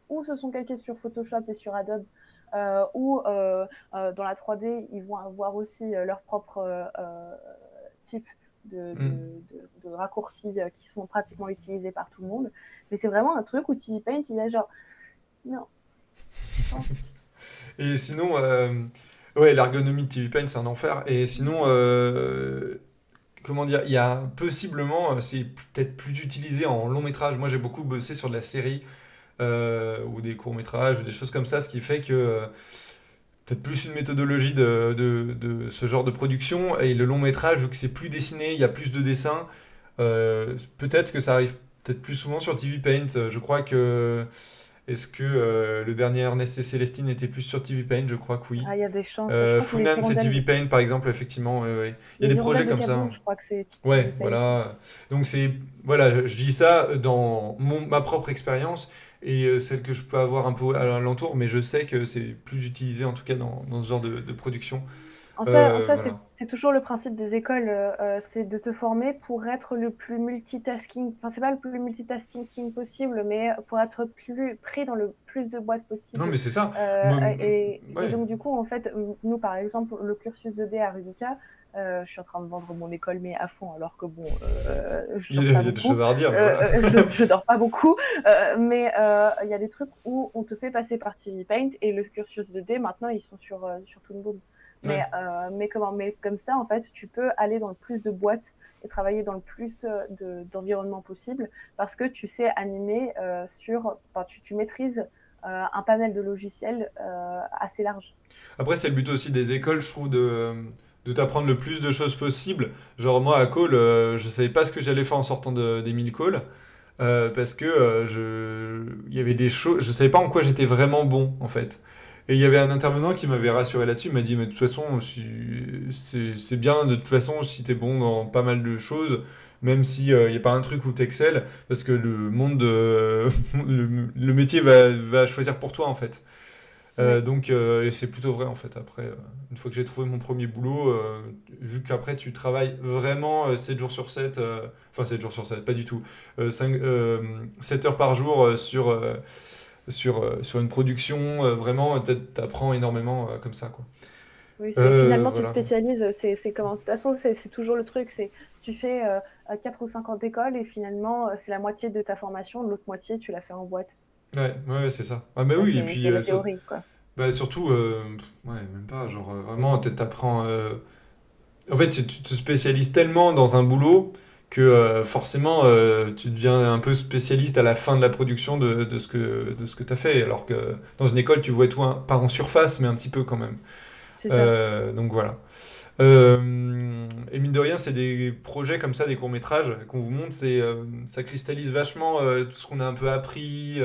ou se sont calqués sur Photoshop et sur Adobe, ou dans la 3D, ils vont avoir aussi leur propre type Hmm. de raccourcis qui sont pratiquement utilisés par tout le monde. Mais c'est vraiment un truc où TV Paint, il est genre, non, non. Et sinon, ouais, l'ergonomie de TV Paint, c'est un enfer. Et sinon, comment dire, il y a possiblement, c'est peut-être plus utilisé en long métrage. Moi, j'ai beaucoup bossé sur de la série ou des courts-métrages, ou des choses comme ça, ce qui fait que peut-être plus une méthodologie de ce genre de production. Et le long métrage, vu que c'est plus dessiné, il y a plus de dessins, peut-être que ça arrive peut-être plus souvent sur TV Paint. Je crois que... Est-ce que le dernier Ernest et Célestine était plus sur TV Paint? Je crois que oui. Ah, il y a des chances. Je crois que Funan, c'est TV Paint, par exemple, effectivement. Ouais, ouais. Il y a les des projets hirondelles de comme ça. Kaboom, je crois que c'est TV Ouais, Paint. voilà. Donc c'est, voilà, je dis ça dans ma propre expérience et celle que je peux avoir un peu à l'entour, mais je sais que c'est plus utilisé en tout cas dans ce genre de production. En soi Voilà. c'est toujours le principe des écoles, c'est de te former pour être le plus multitasking, enfin c'est pas le plus multitasking possible, mais pour être plus pris dans le plus de boîtes Non, possible. mais c'est ça. Euh, Moi, et ouais, donc du coup, en fait, nous par exemple, le cursus de D à Rubica, je suis en train de vendre mon école, mais à fond, alors que bon, je dors il pas y a des beaucoup, choses à redire, mais voilà. je dors pas beaucoup, mais il y a des trucs où on te fait passer par TV Paint et le cursus de D, maintenant, ils sont sur Toon Boom. Ouais. Mais comme ça, en fait, tu peux aller dans le plus de boîtes et travailler dans le plus d'environnements possible parce que tu sais animer enfin, tu maîtrises un panel de logiciels assez large. Après, c'est le but aussi des écoles, je trouve, de t'apprendre le plus de choses possible. Genre, moi, à Call, je savais pas ce que j'allais faire en sortant d'Emile Call. Parce que il y avait des choses, je savais pas en quoi j'étais vraiment bon en fait. Et il y avait un intervenant qui m'avait rassuré là-dessus, il m'a dit mais de toute façon c'est bien de toute façon si t'es bon dans pas mal de choses, même si il y a pas un truc où t'excelles, parce que le monde, le métier va choisir pour toi en fait. Oui. Donc et c'est plutôt vrai en fait. Après, une fois que j'ai trouvé mon premier boulot, vu qu'après tu travailles vraiment 7 jours sur 7, enfin 7 jours sur 7, pas du tout, 7 heures par jour sur une production, vraiment t'apprends énormément comme ça quoi. Oui, finalement, tu Voilà. spécialises, c'est comment? De toute façon, c'est toujours le truc, c'est tu fais 4 ou 5 ans d'école et finalement, c'est la moitié de ta formation, l'autre moitié, tu l'as fait en boîte. Ouais, ouais, c'est ça. Ah bah Ça, oui, et puis c'est la théorie, quoi. bah, surtout, ouais, même pas, genre vraiment t'apprends. En fait, tu te spécialises tellement dans un boulot que forcément tu deviens un peu spécialiste à la fin de la production de ce que tu as fait. Alors que dans une école, tu vois tout, pas en surface, mais un petit peu quand même. C'est ça. Donc voilà. Et mine de rien, c'est des projets comme ça, des courts-métrages qu'on vous montre, ça cristallise vachement tout ce qu'on a un peu appris.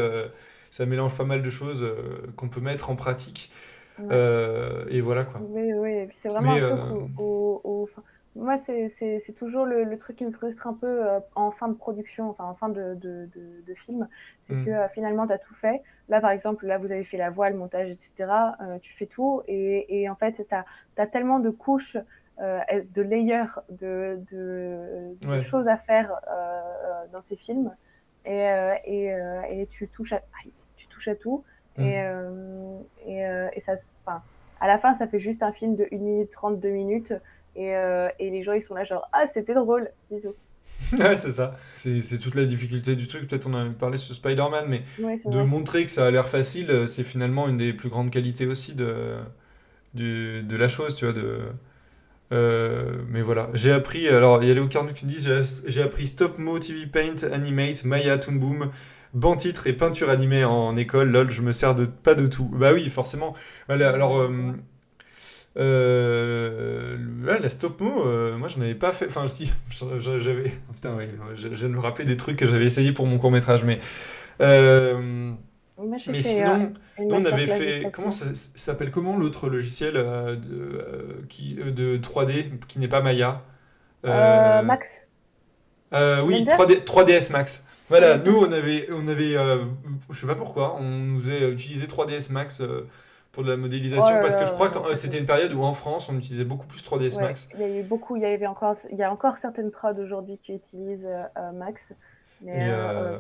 Ça mélange pas mal de choses qu'on peut mettre en pratique. Ouais. Et voilà quoi. Oui, oui, et puis c'est vraiment Mais un truc enfin, moi, c'est toujours le truc qui me frustre un peu en fin de production, enfin en fin de film, c'est que hmm, finalement, tu as tout fait. Là, par exemple, là, vous avez fait la voix, le montage, etc. Tu fais tout, et en fait, tu as tellement de couches, de layers, de ouais. choses à faire dans ces films, et tu touches à tout, et, hmm. et ça, enfin, à la fin, ça fait juste un film de 1 minute 30, 2 minutes. Et les gens, ils sont là, genre, ah, c'était drôle, bisous. Ouais, c'est ça. C'est toute la difficulté du truc. Peut-être on en avait parlé sur Spider-Man, mais Oui, c'est de vrai. montrer que ça a l'air facile, c'est finalement une des plus grandes qualités aussi de la chose, tu vois. Mais voilà, j'ai appris, alors il y a Léo Carnot qui me dit, j'ai appris Stop Mo, TV Paint, Animate, Maya, Toon Boom, banc titre et peinture animée en école, lol, je me sers de pas de tout. Bah oui, forcément. Voilà, alors, la stop mo, moi j'en avais pas fait. Enfin, si, j'avais. Putain, oui, je viens de me rappeler des trucs que j'avais essayé pour mon court-métrage, euh, Moi, j'ai mais fait sinon, une nous on avait masterclass de fait. Comment traitement. ça s'appelle comment l'autre logiciel de 3D qui n'est pas Maya? Euh, Max, oui, Blender? 3ds Max. Voilà, 3ds nous Max. on avait je sais pas pourquoi, on nous a utilisé 3ds Max pour de la Oh modélisation là parce que je crois là, que ça c'était c'est. une période où en France on utilisait beaucoup plus 3ds Ouais, Max. il y a eu beaucoup, il y a encore certaines prods aujourd'hui qui utilisent Max, mais Et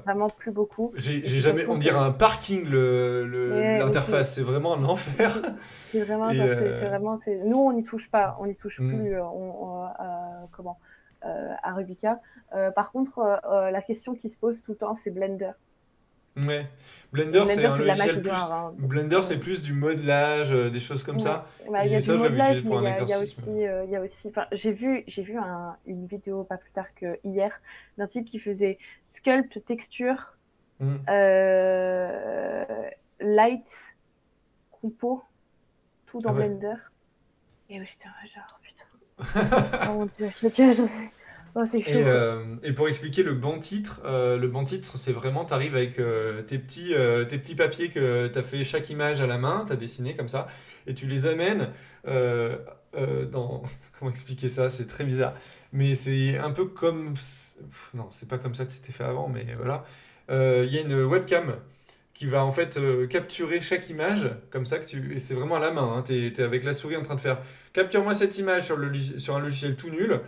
vraiment plus beaucoup. Et j'ai c'est jamais, surtout on que, dirait un parking mais l'interface, c'est vraiment un enfer. c'est c'est vraiment Et genre, nous on n'y touche pas, on n'y touche hmm, plus, comment, à Rubica. Par contre, la question qui se pose tout le temps, c'est Blender. ouais. Et Blender c'est Blender, un c'est de la magie logiciel noire, plus, hein. Blender c'est plus du modelage, des choses comme Ouais. ça. Bah, il y a Et du ça je l'avais modelage, utilisé mais pour un il y a exercice. aussi, il y a aussi, enfin, j'ai vu une vidéo pas plus tard que hier d'un type qui faisait sculpt, texture, Hmm. euh, light, compo, tout Ah dans ouais. Blender. Et j'étais genre, putain, oh mon dieu, je sais. Oh, c'est chaud, quoi. Et pour expliquer le banc titre, c'est vraiment, tu arrives avec tes petits papiers que tu as fait chaque image à la main, tu as dessiné comme ça, et tu les amènes euh, dans... Comment expliquer ça? C'est très bizarre. Mais c'est un peu comme... Non, c'est pas comme ça que c'était fait avant, mais voilà. Il y a une webcam qui va en fait capturer chaque image, comme ça que tu... Et c'est vraiment à la main, hein, t'es avec la souris en train de faire capture-moi cette image sur un logiciel tout nul,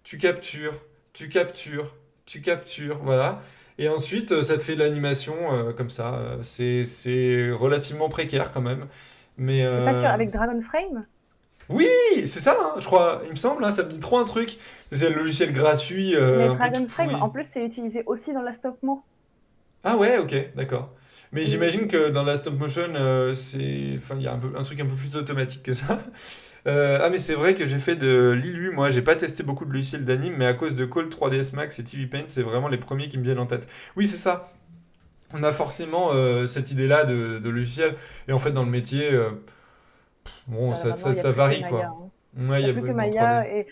tu captures, tu captures, tu captures, voilà. Et ensuite, ça te fait de l'animation comme ça. C'est relativement précaire quand même. Mais C'est pas sûr, avec Dragon Frame? oui, c'est ça, hein, je crois. Il me semble, hein, ça me dit trop un truc. C'est le logiciel gratuit, Mais un peu tout Dragon Frame, pourri. en plus, c'est utilisé aussi dans la stop mo. Ah ouais, ok, d'accord. Mais Et j'imagine que dans la stop motion, enfin, il y a un truc un peu plus automatique que ça. Ah mais c'est vrai que j'ai fait de l'ILU, moi j'ai pas testé beaucoup de logiciels d'anime, mais à cause de Call 3ds Max et TV Paint, c'est vraiment les premiers qui me viennent en tête. Oui, c'est ça. On a forcément cette idée-là de logiciel, et en fait dans le métier, bon, maintenant, il n'y a ça plus que varie Maya, quoi. hein. Ouais, Il il n'y y a a plus que dans 3D. Maya et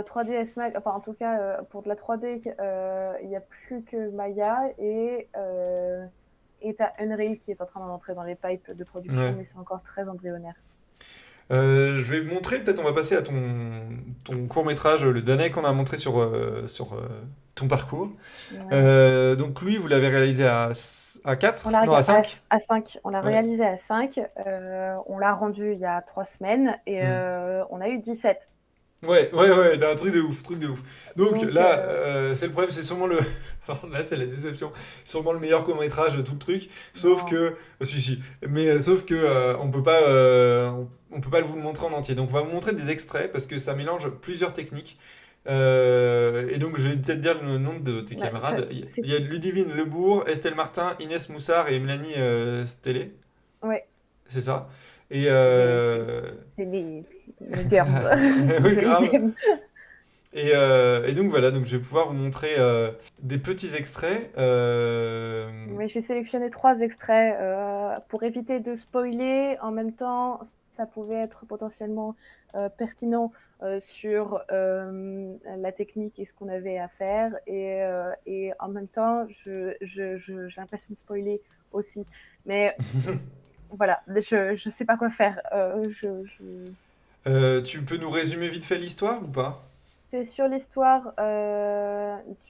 3ds Max, enfin en tout cas pour de la 3D, il n'y a plus que Maya et t'as Unreal qui est en train d'entrer dans les pipes de production, Ouais. mais c'est encore très embryonnaire. Je vais vous montrer, peut-être on va passer à ton court-métrage, le dernier qu'on a montré sur ton parcours. Ouais. Donc lui, vous l'avez réalisé à On 4? l'a Non, à 5. à 5, on l'a Ouais. réalisé à 5, on l'a rendu il y a 3 semaines et Hmm. on a eu 17. Ouais, là, un truc de ouf, truc de ouf. Donc Donc, là, c'est le problème, c'est sûrement le... Alors là, c'est la déception. Sûrement le meilleur court-métrage de tout le truc, sauf non. que... Si, si. Mais sauf que on peut pas vous le montrer en entier. Donc on va vous montrer des extraits, parce que ça mélange plusieurs techniques. Et donc je vais peut-être dire le nom de tes Ouais, camarades. c'est, Il y a Ludivine Lebourg, Estelle Martin, Inès Moussard et Mélanie Stellé. ouais, C'est ça. Et... c'est les girls. Oui, Je les grave. aime. Et donc voilà, donc je vais pouvoir vous montrer des petits extraits. Mais j'ai sélectionné 3 extraits pour éviter de spoiler. En même temps, ça pouvait être potentiellement pertinent sur la technique et ce qu'on avait à faire. Et en même temps, j'ai l'impression de spoiler aussi. Mais voilà, je ne sais pas quoi faire. Tu peux nous résumer vite fait l'histoire ou pas? C'est sur l'histoire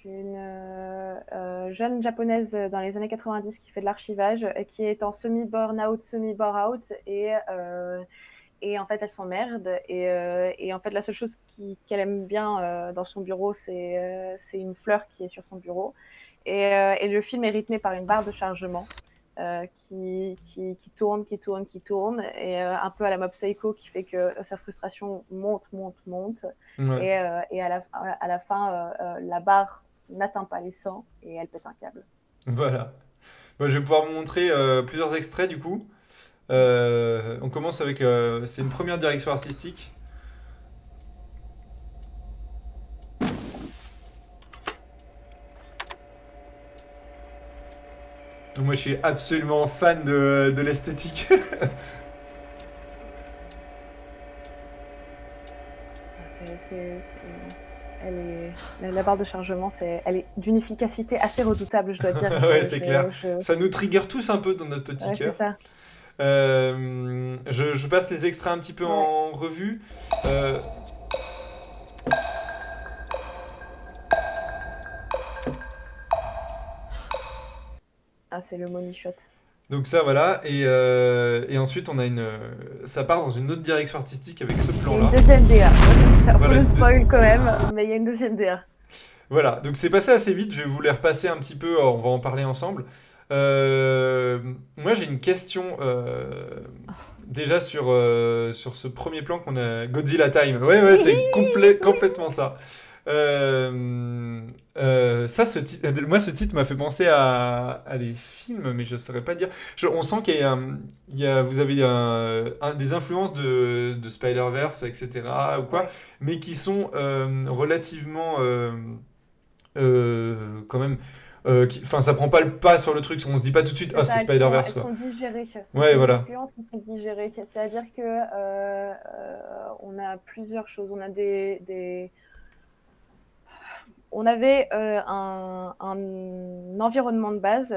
d'une jeune japonaise dans les années 90 qui fait de l'archivage, qui est en semi-burn-out, semi-bore-out, et en fait elle s'emmerde. Et en fait la seule chose qu'elle aime bien dans son bureau, c'est une fleur qui est sur son bureau. Et le film est rythmé par une barre de chargement qui tourne, qui tourne, qui tourne, et un peu à la Mob Psycho, qui fait que sa frustration monte, monte, monte, Ouais, et à la fin, la barre n'atteint pas les 100 et elle pète un câble. voilà. Bon, je vais pouvoir vous montrer plusieurs extraits du coup. On commence avec... c'est une première direction artistique. Moi, je suis absolument fan de l'esthétique. Elle est... La barre de chargement, elle est d'une efficacité assez redoutable, je dois dire. Ouais, c'est clair. Ça nous trigger tous un peu dans notre petit Ouais, cœur. c'est ça. Je passe les extraits un petit peu en revue. Ah, c'est le money shot. Donc ça, voilà. Et ensuite, on a ça part dans une autre direction artistique avec ce Il y a plan-là. une deuxième DA. Ça, Voilà, on le une spoil quand même, mais il y a une deuxième DA. Voilà, donc c'est passé assez vite, je vais vous les repasser un petit peu, on va en parler ensemble. Moi j'ai une question déjà sur ce premier plan qu'on a, Godzilla Time. Ouais, c'est complètement ça. Ça, moi ce titre m'a fait penser à des films, mais je ne saurais pas dire. On sent vous avez des influences de Spider-Verse, etc. ou quoi, Ouais. mais qui sont relativement... quand même. Enfin, ça prend pas le pas sur le truc, on se dit pas tout de suite, ah, c'est Ça, Spider-Verse, elles quoi. sont digérées. Ce Ouais, sont des voilà. influences qui sont digérées. C'est-à-dire que on a plusieurs choses. On a on avait un environnement de base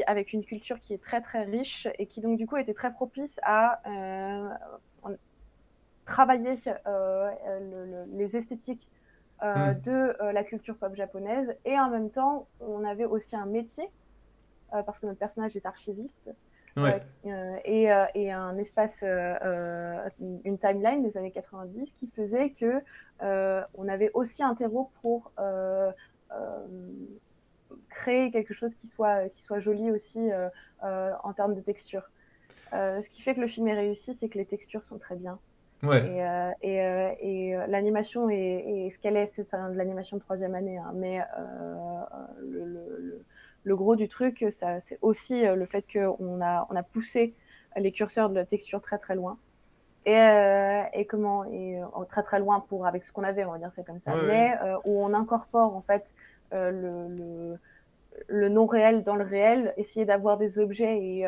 avec une culture qui est très très riche et qui donc du coup était très propice à travailler les esthétiques de la culture pop japonaise, et en même temps on avait aussi un métier parce que notre personnage est archiviste. Ouais. Et un espace, une timeline des années 90 qui faisait que on avait aussi un terreau pour créer quelque chose qui soit joli aussi en termes de texture. Ce qui fait que le film est réussi, c'est que les textures sont très bien. Ouais. Et l'animation est ce qu'elle est, c'est de l'animation de troisième année, hein, mais le gros du truc, c'est aussi le fait qu'on a poussé les curseurs de la texture très très loin. Et très très loin avec ce qu'on avait, on va dire c'est comme ça, Ouais, mais où on incorpore en fait le non réel dans le réel, essayer d'avoir des objets et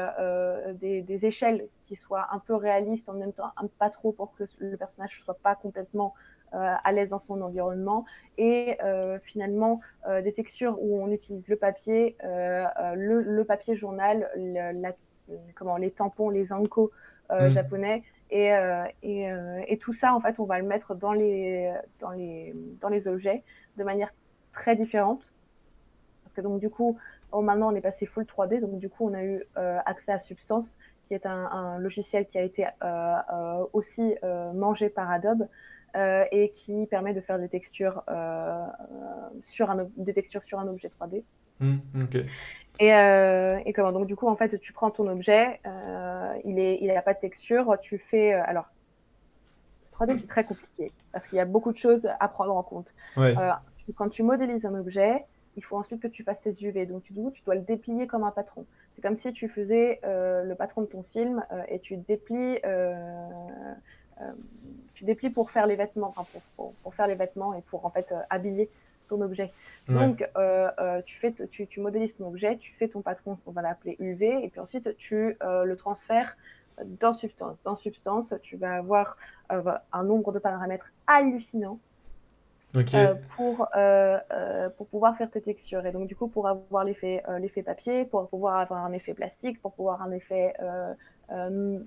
des échelles qui soient un peu réalistes, en même temps pas trop pour que le personnage ne soit pas complètement à l'aise dans son environnement, et finalement des textures où on utilise le papier, le papier journal, les tampons, les anko japonais, et tout ça en fait on va le mettre dans les objets de manière très différente. Parce que donc du coup, maintenant on est passé full 3D, donc du coup on a eu accès à Substance, qui est un logiciel qui a été aussi mangé par Adobe et qui permet de faire des textures sur un objet 3D. Ok. Et comment donc du coup en fait tu prends ton objet, il n'a pas de texture, tu fais alors 3D c'est très compliqué parce qu'il y a beaucoup de choses à prendre en compte. Ouais. Quand tu modélises un objet, il faut ensuite que tu fasses ses UV. Donc, tu dois le déplier comme un patron. C'est comme si tu faisais le patron de ton film et tu déplies pour faire les vêtements, enfin, pour faire les vêtements et pour en fait habiller ton objet. Ouais. Donc, tu modélises ton objet, tu fais ton patron, on va l'appeler UV, et puis ensuite, tu le transfères dans Substance. Dans Substance, tu vas avoir un nombre de paramètres hallucinant. Ok. Pour pouvoir faire tes textures. Et donc, du coup, pour avoir l'effet papier, pour pouvoir avoir un effet plastique, pour pouvoir un effet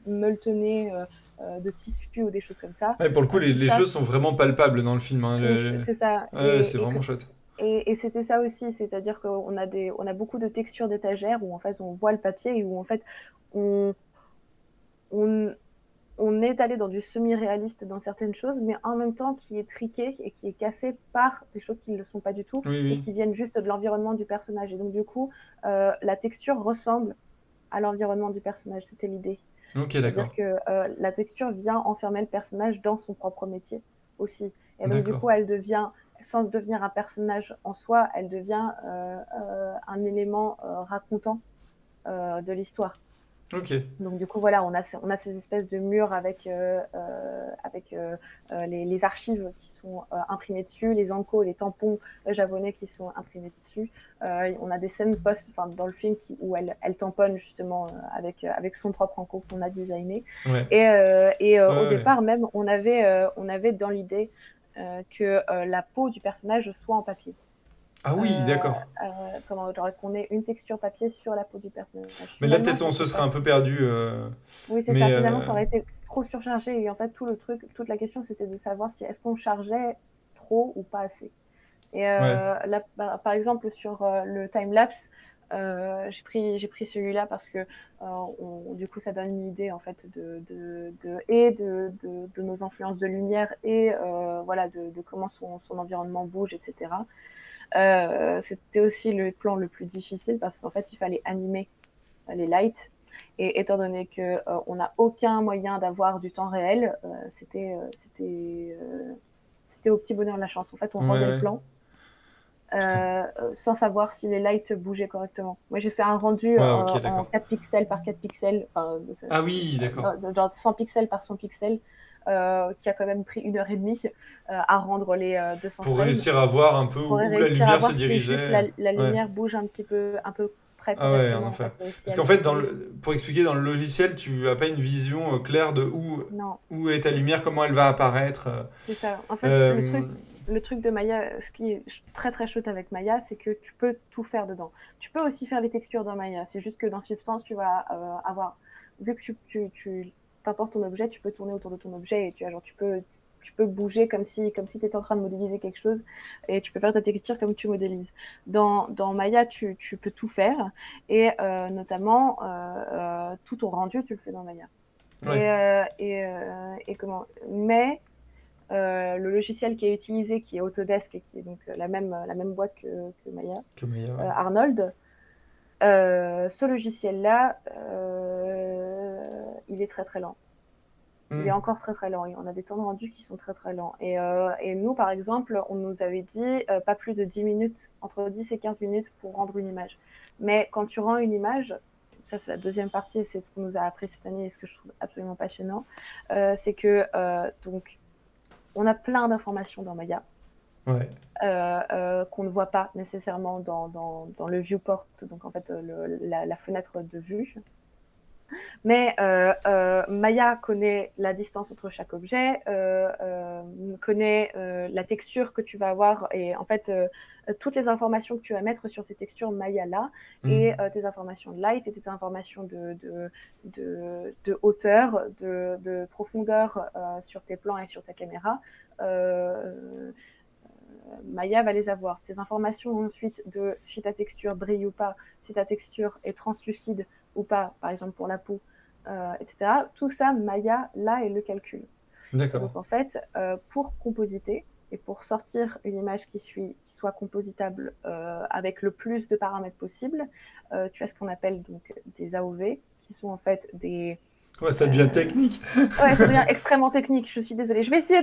molletonné de tissu ou des choses comme ça. Ouais, pour le coup, les choses sont vraiment palpables dans le film. Hein, c'est ça. Ouais, c'est vraiment chouette. Et c'était ça aussi, c'est-à-dire qu'on a beaucoup de textures d'étagères où en fait on voit le papier et où en fait on est allé dans du semi-réaliste dans certaines choses, mais en même temps qui est triqué et qui est cassé par des choses qui ne le sont pas du tout, et qui viennent juste de l'environnement du personnage. Et donc du coup, la texture ressemble à l'environnement du personnage, c'était l'idée. Ok, d'accord. C'est-à-dire que la texture vient enfermer le personnage dans son propre métier aussi. Et donc du coup, elle devient, sans devenir un personnage en soi, elle devient un élément racontant de l'histoire. Ok. Donc du coup voilà, on a ces espèces de murs avec les archives qui sont imprimées dessus, les encos, les tampons japonais qui sont imprimés dessus. On a des scènes dans le film où elle tamponne justement avec son propre enco qu'on a designé. Ouais. Et au Ouais, ouais. départ même, on avait dans l'idée que la peau du personnage soit en papier. Ah oui, Euh, d'accord. genre qu'on ait une texture papier sur la peau du personnage. Mais là, Finalement, peut-être ça on se s'est serait pas. un peu perdu. Oui, c'est Mais ça. Finalement, ça aurait été trop surchargé. Et en fait, toute la question, c'était de savoir si est-ce qu'on chargeait trop ou pas assez. Et ouais. là, par exemple, sur le time-lapse, j'ai pris celui-là parce que du coup, ça donne une idée en fait de nos influences de lumière et voilà, de comment son environnement bouge, etc. C'était aussi le plan le plus difficile parce qu'en fait, il fallait animer les lights. Et étant donné qu'on n'a aucun moyen d'avoir du temps réel, c'était au petit bonheur de la chance. En fait, on Ouais, rendait le ouais. plan Putain. sans savoir si les lights bougeaient correctement. Moi, j'ai fait un rendu Ouais, ok, en d'accord. 4 pixels par 4 pixels, Ah oui, d'accord. genre 100 pixels par 100 pixels, qui a quand même pris 1 heure et demie à rendre les 200 Pour frames réussir à voir un peu pour où la réussir à lumière se voir si juste dirigeait. la Ouais. lumière bouge un peu près Ah ouais, en correctement en enfer. fait, si Parce elle qu'en fait, bouge. pour expliquer dans le logiciel, tu as pas une vision claire de Non, où est ta lumière, comment elle va apparaître. c'est ça. En fait, Euh, le truc de Maya, ce qui est très très chouette avec Maya, c'est que tu peux tout faire dedans. Tu peux aussi faire les textures dans Maya. C'est juste que dans Substance, tu vas avoir, vu que tu t'importes ton objet, tu peux tourner autour de ton objet et tu peux bouger comme si tu étais en train de modéliser quelque chose et tu peux faire ta texture comme tu modélises. Dans Maya, tu peux tout faire et notamment tout ton rendu, tu le fais dans Maya. ouais, Et comment Mais le logiciel qui est utilisé, qui est Autodesk, qui est donc la même boîte que Maya, comme hier, ouais. Arnold, ce logiciel-là, il est très très lent. Il est Hmm. encore très très lent. Et on a des temps de rendu qui sont très très lents. Et nous, par exemple, on nous avait dit pas plus de 10 minutes, entre 10 et 15 minutes pour rendre une image. Mais quand tu rends une image, ça c'est la deuxième partie, c'est ce qu'on nous a appris cette année et ce que je trouve absolument passionnant, c'est que donc on a plein d'informations dans Maya Ouais. qu'on ne voit pas nécessairement dans le viewport, donc en fait la fenêtre de vue. Mais Maya connaît la distance entre chaque objet, connaît la texture que tu vas avoir et en fait toutes les informations que tu vas mettre sur tes textures Maya là Hmm. et tes informations de light et tes informations de hauteur, de profondeur sur tes plans et sur ta caméra. Maya va les avoir. Tes informations ensuite de si ta texture brille ou pas, si ta texture est translucide ou pas, par exemple pour la peau, etc. Tout ça, Maya, là, elle le calcule. Et D'accord. donc, en fait, pour compositer et pour sortir une image qui soit compositable avec le plus de paramètres possible, tu as ce qu'on appelle donc des AOV, qui sont en fait des, Ouais, ça devient euh, technique. ouais, ça devient extrêmement technique, je suis désolée. Je vais essayer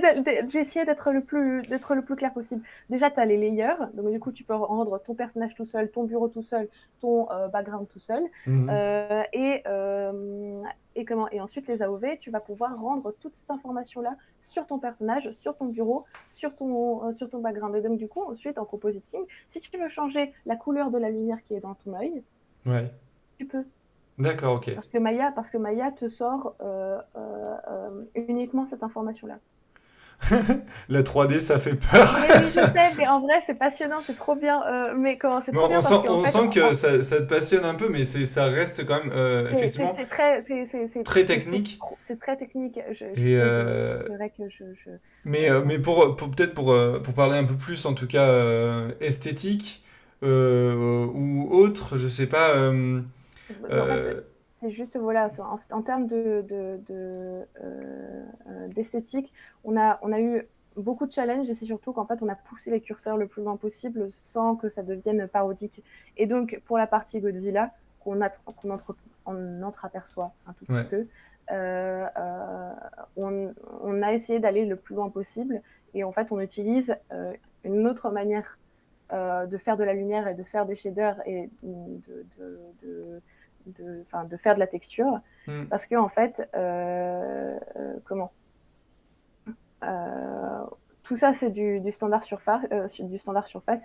d'être le plus clair possible. Déjà, tu as les layers, donc du coup, tu peux rendre ton personnage tout seul, ton bureau tout seul, ton background tout seul. Mhm. Euh, et, euh, et ensuite, les AOV, tu vas pouvoir rendre toutes ces informations-là sur ton personnage, sur ton bureau, sur ton background. Et donc, du coup, ensuite, en compositing, si tu veux changer la couleur de la lumière qui est dans ton œil, Ouais. tu peux. D'accord, ok. Parce que Maya te sort uniquement cette information-là. La 3D, ça fait peur. Mais oui, je sais, mais en vrai, c'est passionnant, c'est trop bien. C'est Mais trop bien parce qu'en on fait, sent que ça te passionne un peu, mais ça reste quand même effectivement c'est très, très technique. c'est très technique. Et, J'essaie de. C'est vrai que mais peut-être pour parler un peu plus, en tout cas esthétique ou autre, je sais pas. En fait, Euh, c'est juste, voilà, en termes d'esthétique, on a eu beaucoup de challenges et c'est surtout qu'en fait, on a poussé les curseurs le plus loin possible sans que ça devienne parodique. Et donc, pour la partie Godzilla, on entreaperçoit un tout petit ouais, peu, euh, euh, on a essayé d'aller le plus loin possible et en fait, on utilise une autre manière de faire de la lumière et de faire des shaders et de faire de la texture, Hmm. parce que en fait, comment euh, tout ça, c'est du standard surface,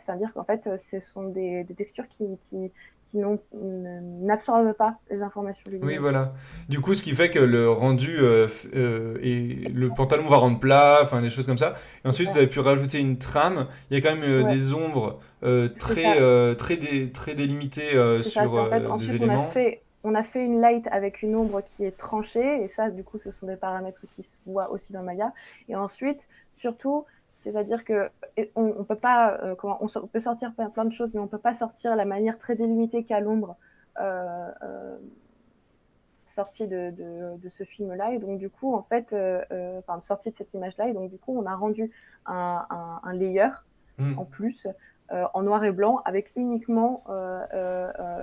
c'est-à-dire qu'en fait, ce sont des textures qui n'absorbent pas les informations Oui, lumineuses. voilà. Du coup, ce qui fait que le rendu et le pantalon va rendre plat, enfin des choses comme ça. Et C'est ensuite, vous ça. avez pu rajouter une trame. Il y a quand même Ouais, des ombres c'est ça. très délimitées C'est ça. sur C'est en fait, des ensuite, éléments. on a fait une light avec une ombre qui est tranchée, et ça, du coup, ce sont des paramètres qui se voient aussi dans Maya. Et ensuite, surtout, c'est-à-dire que on peut pas, on peut sortir plein de choses, mais on peut pas sortir la manière très délimitée qu'a l'ombre sortie de ce film-là. Et donc, du coup, en fait, sortie de cette image-là. Et donc, du coup, on a rendu un layer Hmm. en plus en noir et blanc avec uniquement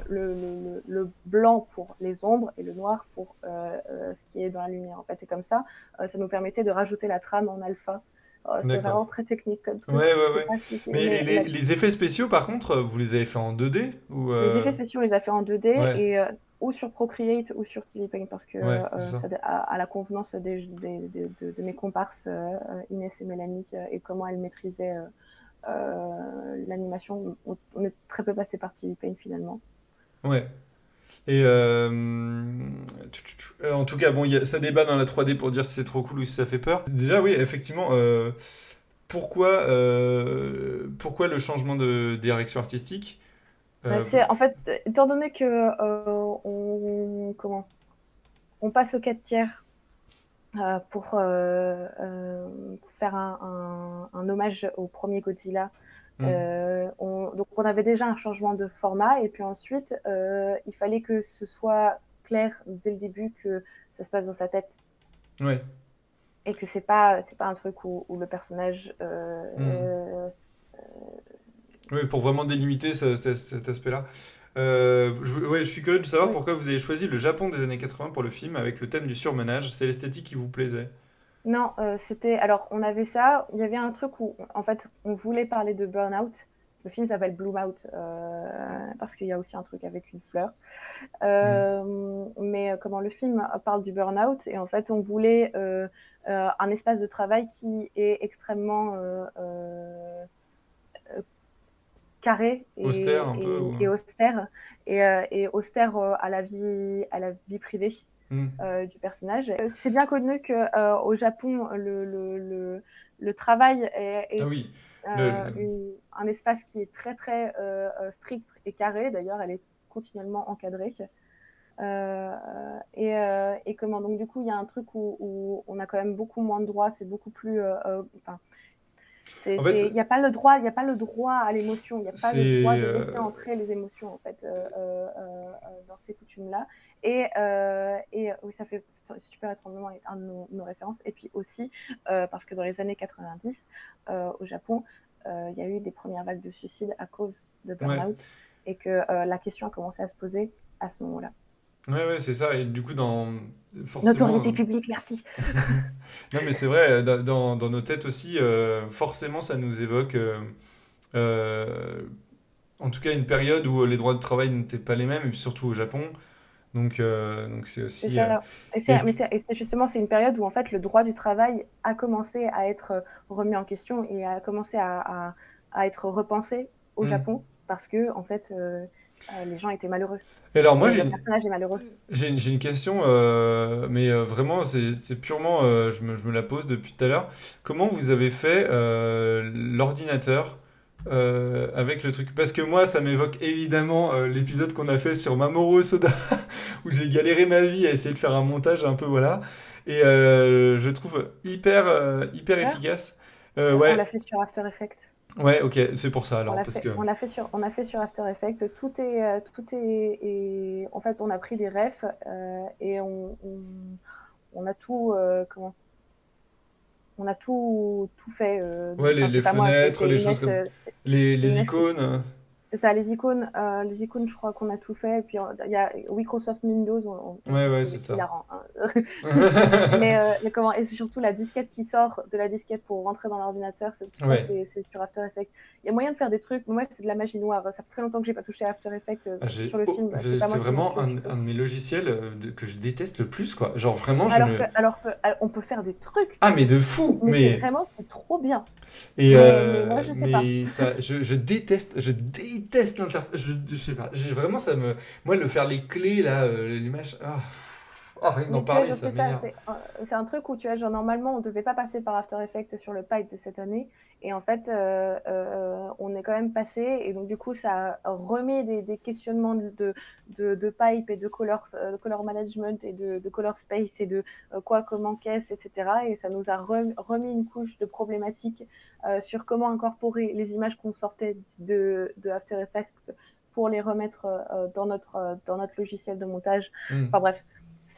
le blanc pour les ombres et le noir pour ce qui est dans la lumière. En fait, et comme ça, ça nous permettait de rajouter la trame en alpha. C'est D'accord. vraiment très technique comme Ouais, truc, je ouais, sais ouais. pas expliquer. Mais et Mais les effets spéciaux, par contre, vous les avez fait en 2D ou les effets spéciaux, on les a fait en 2D Ouais, et ou sur Procreate ou sur TV Paint parce que ouais, c'est ça. ça à la convenance de mes comparses Inès et Mélanie et comment elles maîtrisaient l'animation. On est très peu passé par TV Paint finalement. Ouais. Et en tout cas, bon, ça débat dans la 3D pour dire si c'est trop cool ou si ça fait peur. Déjà, oui, effectivement, pourquoi le changement de direction artistique? Euh, C'est en fait, étant donné que on passe au 4 tiers pour faire un hommage au premier Godzilla. hmm, Donc on avait déjà un changement de format et puis ensuite il fallait que ce soit clair dès le début que ça se passe dans sa tête ouais. et que c'est pas un truc où le personnage Hmm. Oui, pour vraiment délimiter cet aspect-là. Ouais, je suis curieux de savoir oui. pourquoi vous avez choisi le Japon des années 80 pour le film avec le thème du surmenage. C'est l'esthétique qui vous plaisait. Non, c'était alors on avait ça, il y avait un truc où en fait on voulait parler de burn-out. Le film s'appelle Bloom Out parce qu'il y a aussi un truc avec une fleur. Hmm. Mais comment le film parle du burn-out et en fait on voulait un espace de travail qui est extrêmement carré Austère un peu et ou... austère et austère à la vie privée Hmm. du personnage. C'est bien connu que au Japon le travail Ah est oui. Le- un espace qui est très très strict et carré. D'ailleurs, elle est continuellement encadrée. Et comment donc du coup il y a un truc où on a quand même beaucoup moins de droits, c'est beaucoup plus enfin, En il fait, n'y a pas le droit, il y a pas le droit à l'émotion, il n'y a pas le droit c'est... de laisser entrer les émotions en fait dans ces coutumes là. Et oui, ça fait Super étranglement est un de nos références. Et puis aussi parce que dans les années 90 au Japon il y a eu des premières vagues de suicide à cause de Ouais. burn-out et que la question a commencé à se poser à ce moment-là. Ouais, ouais, c'est ça. Et du coup, forcément... Notoriété publique, merci. Non, mais c'est vrai, dans nos têtes aussi, forcément, ça nous évoque... euh, en tout cas, une période où les droits de travail n'étaient pas les mêmes, et puis surtout au Japon. Donc c'est C'est aussi... ça. et puis- Et c'est justement, c'est une période où en fait le droit du travail a commencé à être remis en question et a commencé à être repensé au Hmm. Japon parce que en fait les gens étaient malheureux. Et alors moi, Le personnage est malheureux. j'ai une question, mais vraiment, c'est purement, je me la pose depuis tout à l'heure. Comment vous avez fait l'ordinateur avec le truc? Parce que moi, ça m'évoque évidemment l'épisode qu'on a fait sur Mamoru Soda, où j'ai galéré ma vie à essayer de faire un montage un peu, voilà. Et je trouve hyper Là, efficace. on l'a Ouais, fait sur After Effects. ouais, ok, c'est pour ça alors, parce que... On l'a fait sur After Effects. Tout est, en fait, on a pris des refs et on a tout, on a tout fait. Ouais, Enfin, les c'est pas moi, fenêtres, c'est les choses Inès, comme... Les Inès icônes. c'est C'est ça, les icônes, je crois qu'on a tout fait. Et puis, il y a Microsoft Windows, Ouais, c'est c'est ça. hilarant, hein. Mais comment, et c'est surtout la disquette qui sort de la disquette pour rentrer dans l'ordinateur, tout Ouais. ça, c'est sur After Effects. Il y a moyen de faire des trucs, mais moi, c'est de la magie noire. Ça fait très longtemps que j'ai pas touché à After Effects sur le film. C'est pas C'est moi qui m'en vraiment occupe. un de mes logiciels que je déteste le plus, quoi. Genre vraiment, On peut faire des trucs, Ah, mais de fou! mais vraiment, c'est trop bien. Et Mais moi, je sais pas. mais ça, je déteste l'interface. Je sais pas. Vraiment, ça me. Moi, faire les clés, là, l'image. Rien que d'en Mais tu vois, parler, genre, ça c'est ça, m'énerve. c'est un truc où tu vois, genre, normalement, on devait pas passer par After Effects sur le pipe de cette année. Et en fait, on est quand même passé. Et donc, du coup, ça remet des questionnements de pipe et de color management et de color space et de quoi, comment, qu'est-ce, etc. Et ça nous a remis une couche de problématiques sur comment incorporer les images qu'on sortait de After Effects pour les remettre dans notre logiciel de montage. Hmm. Enfin bref,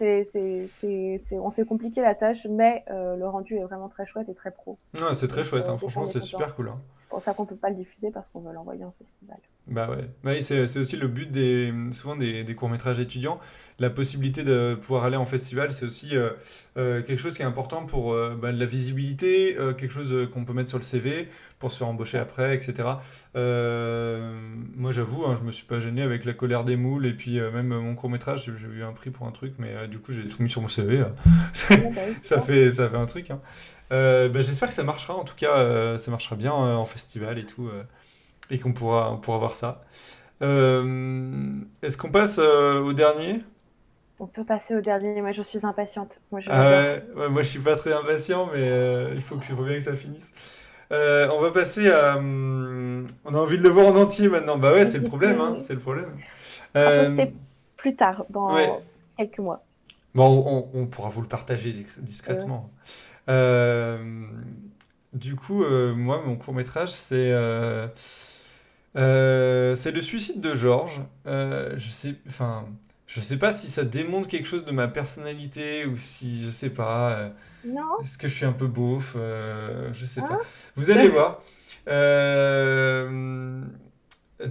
on s'est compliqué la tâche, mais le rendu est vraiment très chouette et très pro. Ouais, c'est très Donc, chouette, hein. donc Franchement, on est c'est content. super cool, hein. C'est pour ça qu'on peut pas le diffuser parce qu'on veut l'envoyer en festival. Bah ouais. Bah oui, c'est aussi le but souvent des courts-métrages étudiants. La possibilité de pouvoir aller en festival, c'est aussi quelque chose qui est important pour de la visibilité, quelque chose qu'on peut mettre sur le CV pour se faire embaucher après, etc. Moi, j'avoue, hein, je me suis pas gêné avec La colère des moules et puis même mon court-métrage, j'ai eu un prix pour un truc, mais du coup, j'ai tout mis sur mon CV. Ouais, bah oui, c'est Ça ça. ça fait un truc, hein. J'espère que ça marchera, en tout cas, ça marchera bien en festival et tout. Et on pourra voir ça. Est-ce qu'on passe au dernier? On peut passer au dernier. Moi, je suis impatiente. Moi, je Ah l'adore. ouais, moi je suis pas très impatient, mais faut bien que ça finisse. On va passer à. On a envie de le voir en entier maintenant. Bah ouais, c'est le problème, hein, c'est le problème. On fera Euh, poster plus tard, ouais. dans quelques mois. Bon, on pourra vous le partager discrètement. Euh, du coup, moi, mon court-métrage, c'est le suicide de Georges. Je sais pas si ça démontre quelque chose de ma personnalité ou si, je sais pas. Non? Est-ce que je suis un peu beauf? Je sais pas. Hein? Vous allez voir. Euh,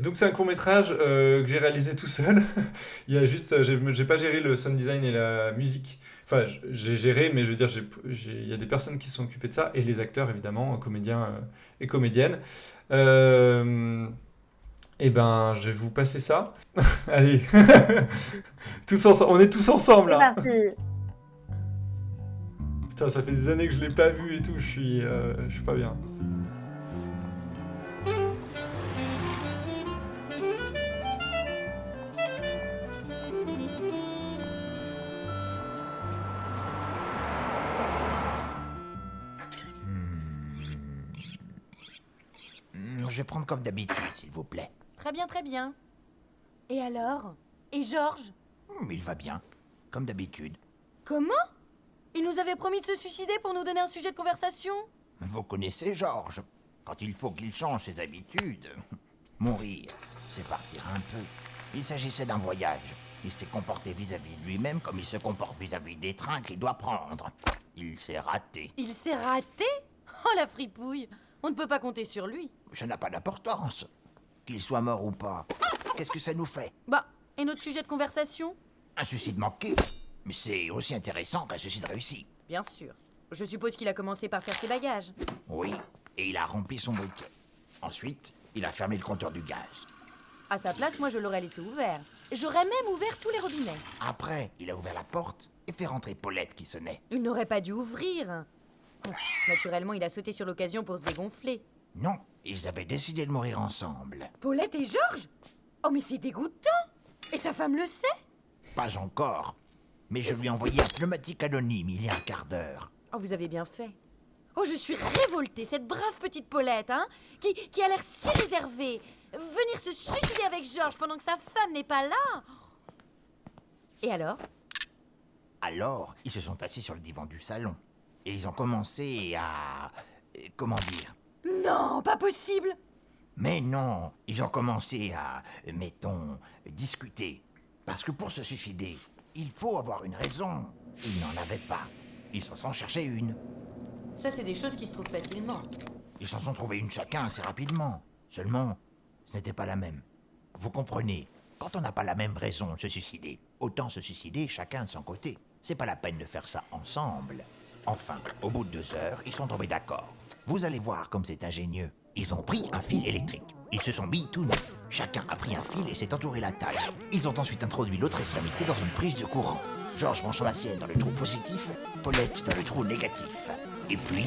donc c'est un court-métrage que j'ai réalisé tout seul. Il y a juste, j'ai pas géré le sound design et la musique. Enfin, j'ai géré, mais je veux dire, il y a des personnes qui se sont occupées de ça et les acteurs évidemment, comédiens et comédiennes. Euh, eh ben, je vais vous passer ça. Allez, on est tous ensemble C'est là. parti! Putain, ça fait des années que je l'ai pas vu et tout. Je suis pas bien. Je vais prendre comme d'habitude, s'il vous plaît. Très bien, très bien. Et alors? Et Georges? Il va bien, comme d'habitude. Comment? Il nous avait promis de se suicider pour nous donner un sujet de conversation? Vous connaissez Georges. Quand il faut qu'il change ses habitudes. Mourir, c'est partir un peu. Il s'agissait d'un voyage. Il s'est comporté vis-à-vis de lui-même comme il se comporte vis-à-vis des trains qu'il doit prendre. Il s'est raté. Il s'est raté? Oh la fripouille! On ne peut pas compter sur lui. Ça n'a pas d'importance. Qu'il soit mort ou pas. Qu'est-ce que ça nous fait? Bah, et notre sujet de conversation? Un suicide manqué. Mais c'est aussi intéressant qu'un suicide réussi. Bien sûr. Je suppose qu'il a commencé par faire ses bagages. Oui, et il a rempli son briquet. Ensuite, il a fermé le compteur du gaz. À sa place, moi je l'aurais laissé ouvert. J'aurais même ouvert tous les robinets. Après, il a ouvert la porte et fait rentrer Paulette qui sonnait. Il n'aurait pas dû ouvrir. Naturellement, il a sauté sur l'occasion pour se dégonfler. Non, ils avaient décidé de mourir ensemble. Paulette et Georges? Oh mais c'est dégoûtant! Et sa femme le sait? Pas encore. Mais je lui ai envoyé un pneumatique anonyme il y a un quart d'heure. Oh, vous avez bien fait. Oh, je suis révoltée, cette brave petite Paulette, hein, qui a l'air si réservée. Venir se suicider avec Georges pendant que sa femme n'est pas là. Et alors? Alors, ils se sont assis sur le divan du salon. Et ils ont commencé à... comment dire? Non, pas possible! Mais non, ils ont commencé à, mettons, discuter. Parce que pour se suicider, il faut avoir une raison. Ils n'en avaient pas. Ils s'en sont cherchés une. Ça, c'est des choses qui se trouvent facilement. Ils s'en sont trouvés une chacun assez rapidement. Seulement, ce n'était pas la même. Vous comprenez, quand on n'a pas la même raison de se suicider, autant se suicider chacun de son côté. C'est pas la peine de faire ça ensemble. Enfin, au bout de 2 heures, ils sont tombés d'accord. Vous allez voir comme c'est ingénieux. Ils ont pris un fil électrique. Ils se sont mis tout nus. Chacun a pris un fil et s'est entouré la taille. Ils ont ensuite introduit l'autre extrémité dans une prise de courant. Georges branchant la sienne dans le trou positif, Paulette dans le trou négatif. Et puis,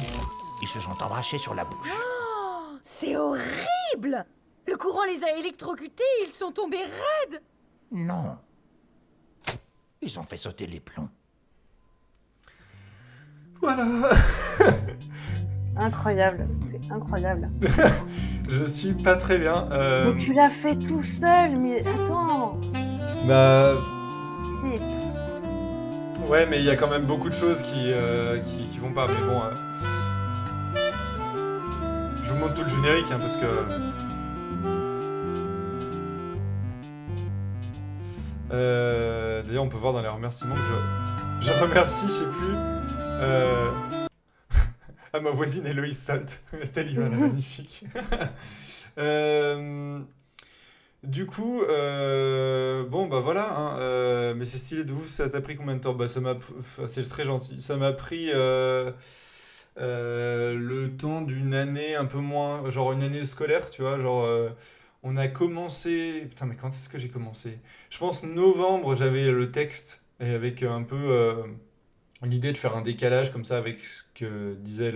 ils se sont embrassés sur la bouche. Oh, c'est horrible! Le courant les a électrocutés, ils sont tombés raides. Non. Ils ont fait sauter les plombs. Voilà. Incroyable, c'est incroyable. Je suis pas très bien. Mais tu l'as fait tout seul, mais attends. Bah, Si. ouais, mais il y a quand même beaucoup de choses qui vont pas. Mais bon, je vous montre tout le générique, hein, parce que... D'ailleurs, on peut voir dans les remerciements que je remercie, je sais plus... Ah, ma voisine Héloïse Salt. C'était Livana, magnifique. Du coup, bon, bah voilà, hein, mais c'est stylé de ouf. Ça t'a pris combien de temps? Bah, c'est très gentil. Ça m'a pris le temps d'une année, un peu moins, genre une année scolaire, tu vois. Genre, on a commencé. Putain, mais quand est-ce que j'ai commencé? Je pense novembre, j'avais le texte, et avec un peu l'idée de faire un décalage comme ça avec ce que disait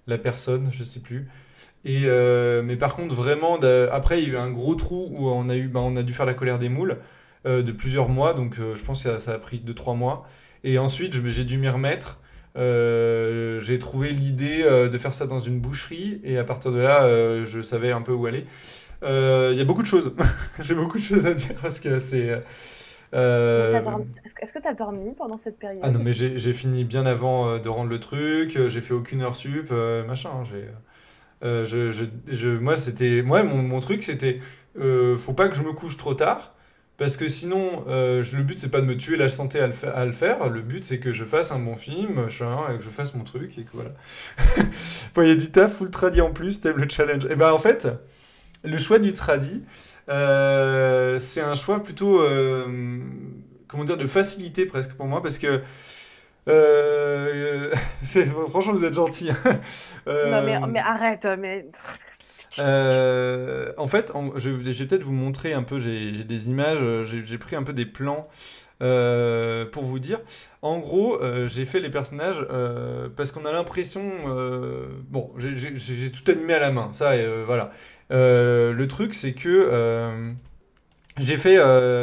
la personne, je sais plus. Mais par contre, vraiment, après, il y a eu un gros trou où on a dû faire la colère des moules de plusieurs mois, donc je pense que ça a pris 2-3 mois. Et ensuite, j'ai dû m'y remettre. J'ai trouvé l'idée de faire ça dans une boucherie, et à partir de là, je savais un peu où aller. Il y a beaucoup de choses. J'ai beaucoup de choses à dire parce que c'est. Est-ce que tu as dormi pendant cette période? Ah non, mais j'ai fini bien avant de rendre le truc. J'ai fait aucune heure sup, machin. Moi, mon truc, c'était, faut pas que je me couche trop tard, parce que sinon, le but, c'est pas de me tuer la santé à le faire. Le but, c'est que je fasse un bon film, machin, et que je fasse mon truc, et que voilà. Bon, il y a du taf, full tradi en plus, t'aimes le challenge. Et ben, en fait, le choix du tradi, c'est un choix plutôt, comment dire, de facilité presque pour moi, parce que franchement, vous êtes gentil. Non, mais arrête, mais. En fait, je vais peut-être vous montrer un peu, j'ai des images, j'ai pris un peu des plans pour vous dire. En gros, j'ai fait les personnages parce qu'on a l'impression... bon, j'ai tout animé à la main, ça, voilà. Le truc, c'est que j'ai fait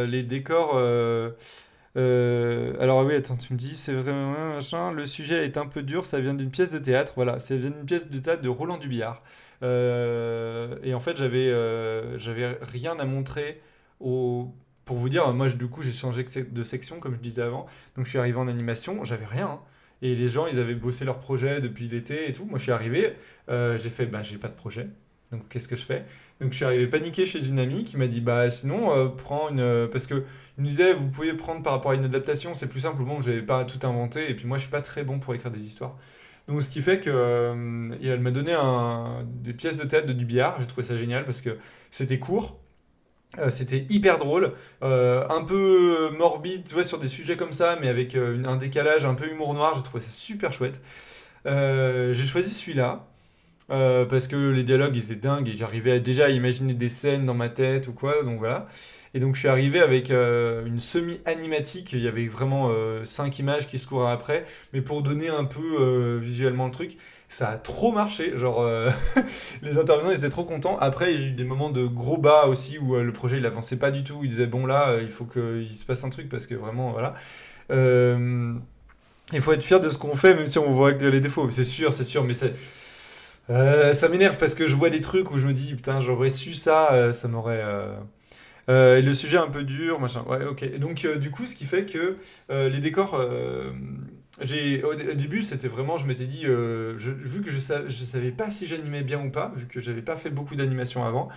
les décors... alors oui, attends, tu me dis, c'est vraiment machin, le sujet est un peu dur, ça vient d'une pièce de théâtre, voilà, ça vient d'une pièce de théâtre de Roland Dubillard. Et en fait, j'avais rien à montrer pour vous dire, moi, du coup, j'ai changé de section, comme je disais avant, donc je suis arrivé en animation, j'avais rien, hein. Et les gens, ils avaient bossé leur projet depuis l'été et tout. Moi, je suis arrivé, j'ai fait, bah, j'ai pas de projet, donc qu'est-ce que je fais? Donc je suis arrivé paniqué chez une amie qui m'a dit, bah sinon, prends une... Parce que il me disait, vous pouvez prendre par rapport à une adaptation, c'est plus simple, bon, je n'avais pas tout inventé, et puis moi, je suis pas très bon pour écrire des histoires. Donc ce qui fait que et elle m'a donné des pièces de théâtre de Dubillard, j'ai trouvé ça génial parce que c'était court, c'était hyper drôle, un peu morbide, tu vois, sur des sujets comme ça, mais avec un décalage un peu humour noir, j'ai trouvé ça super chouette. J'ai choisi celui-là. Parce que les dialogues ils étaient dingues et j'arrivais déjà à imaginer des scènes dans ma tête ou quoi, donc voilà. Et donc je suis arrivé avec une semi-animatique, il y avait vraiment 5 images qui se couraient après, mais pour donner un peu visuellement le truc, ça a trop marché, genre les intervenants ils étaient trop contents. Après il y a eu des moments de gros bas aussi où le projet il avançait pas du tout, ils disaient bon là il faut qu'il se passe un truc parce que vraiment voilà. Il faut être fier de ce qu'on fait même si on voit que les défauts, c'est sûr, mais c'est... ça m'énerve parce que je vois des trucs où je me dis putain j'aurais su ça, ça m'aurait... et le sujet un peu dur, machin. Ouais, ok. Et donc du coup, ce qui fait que les décors, au début, c'était vraiment, je m'étais dit, vu que je savais pas si j'animais bien ou pas, vu que j'avais pas fait beaucoup d'animation avant,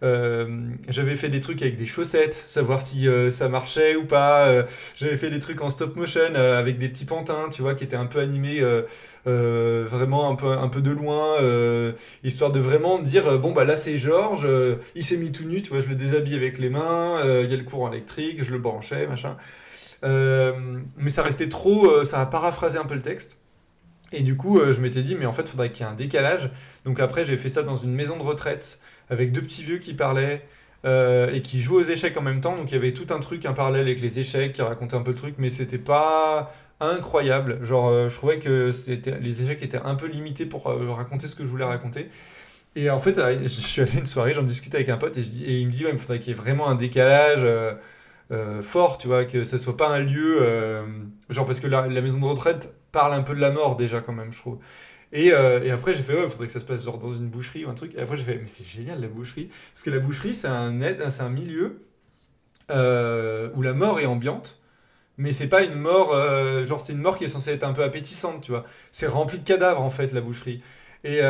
J'avais fait des trucs avec des chaussettes, savoir si ça marchait ou pas. J'avais fait des trucs en stop motion avec des petits pantins, tu vois, qui étaient un peu animés vraiment un peu de loin, histoire de vraiment dire bon bah là c'est Georges, il s'est mis tout nu, tu vois, je le déshabille avec les mains, il y a le courant électrique, je le branchais, machin. Mais ça restait trop, ça a paraphrasé un peu le texte. Et du coup, je m'étais dit, mais en fait, il faudrait qu'il y ait un décalage. Donc après, j'ai fait ça dans une maison de retraite avec deux petits vieux qui parlaient et qui jouaient aux échecs en même temps. Donc il y avait tout un truc, un parallèle avec les échecs qui racontait un peu le truc, mais c'était pas incroyable. Genre, je trouvais que les échecs étaient un peu limités pour raconter ce que je voulais raconter. Et en fait, je suis allé une soirée, j'en discutais avec un pote et il me dit, ouais, il faudrait qu'il y ait vraiment un décalage. Fort, tu vois, que ça soit pas un lieu, genre parce que la maison de retraite parle un peu de la mort déjà quand même, je trouve. Et après j'ai fait, ouais, il faudrait que ça se passe genre dans une boucherie ou un truc. Et après j'ai fait, mais c'est génial la boucherie, parce que la boucherie c'est un milieu où la mort est ambiante, mais c'est pas une mort, genre c'est une mort qui est censée être un peu appétissante, tu vois. C'est rempli de cadavres en fait la boucherie. Et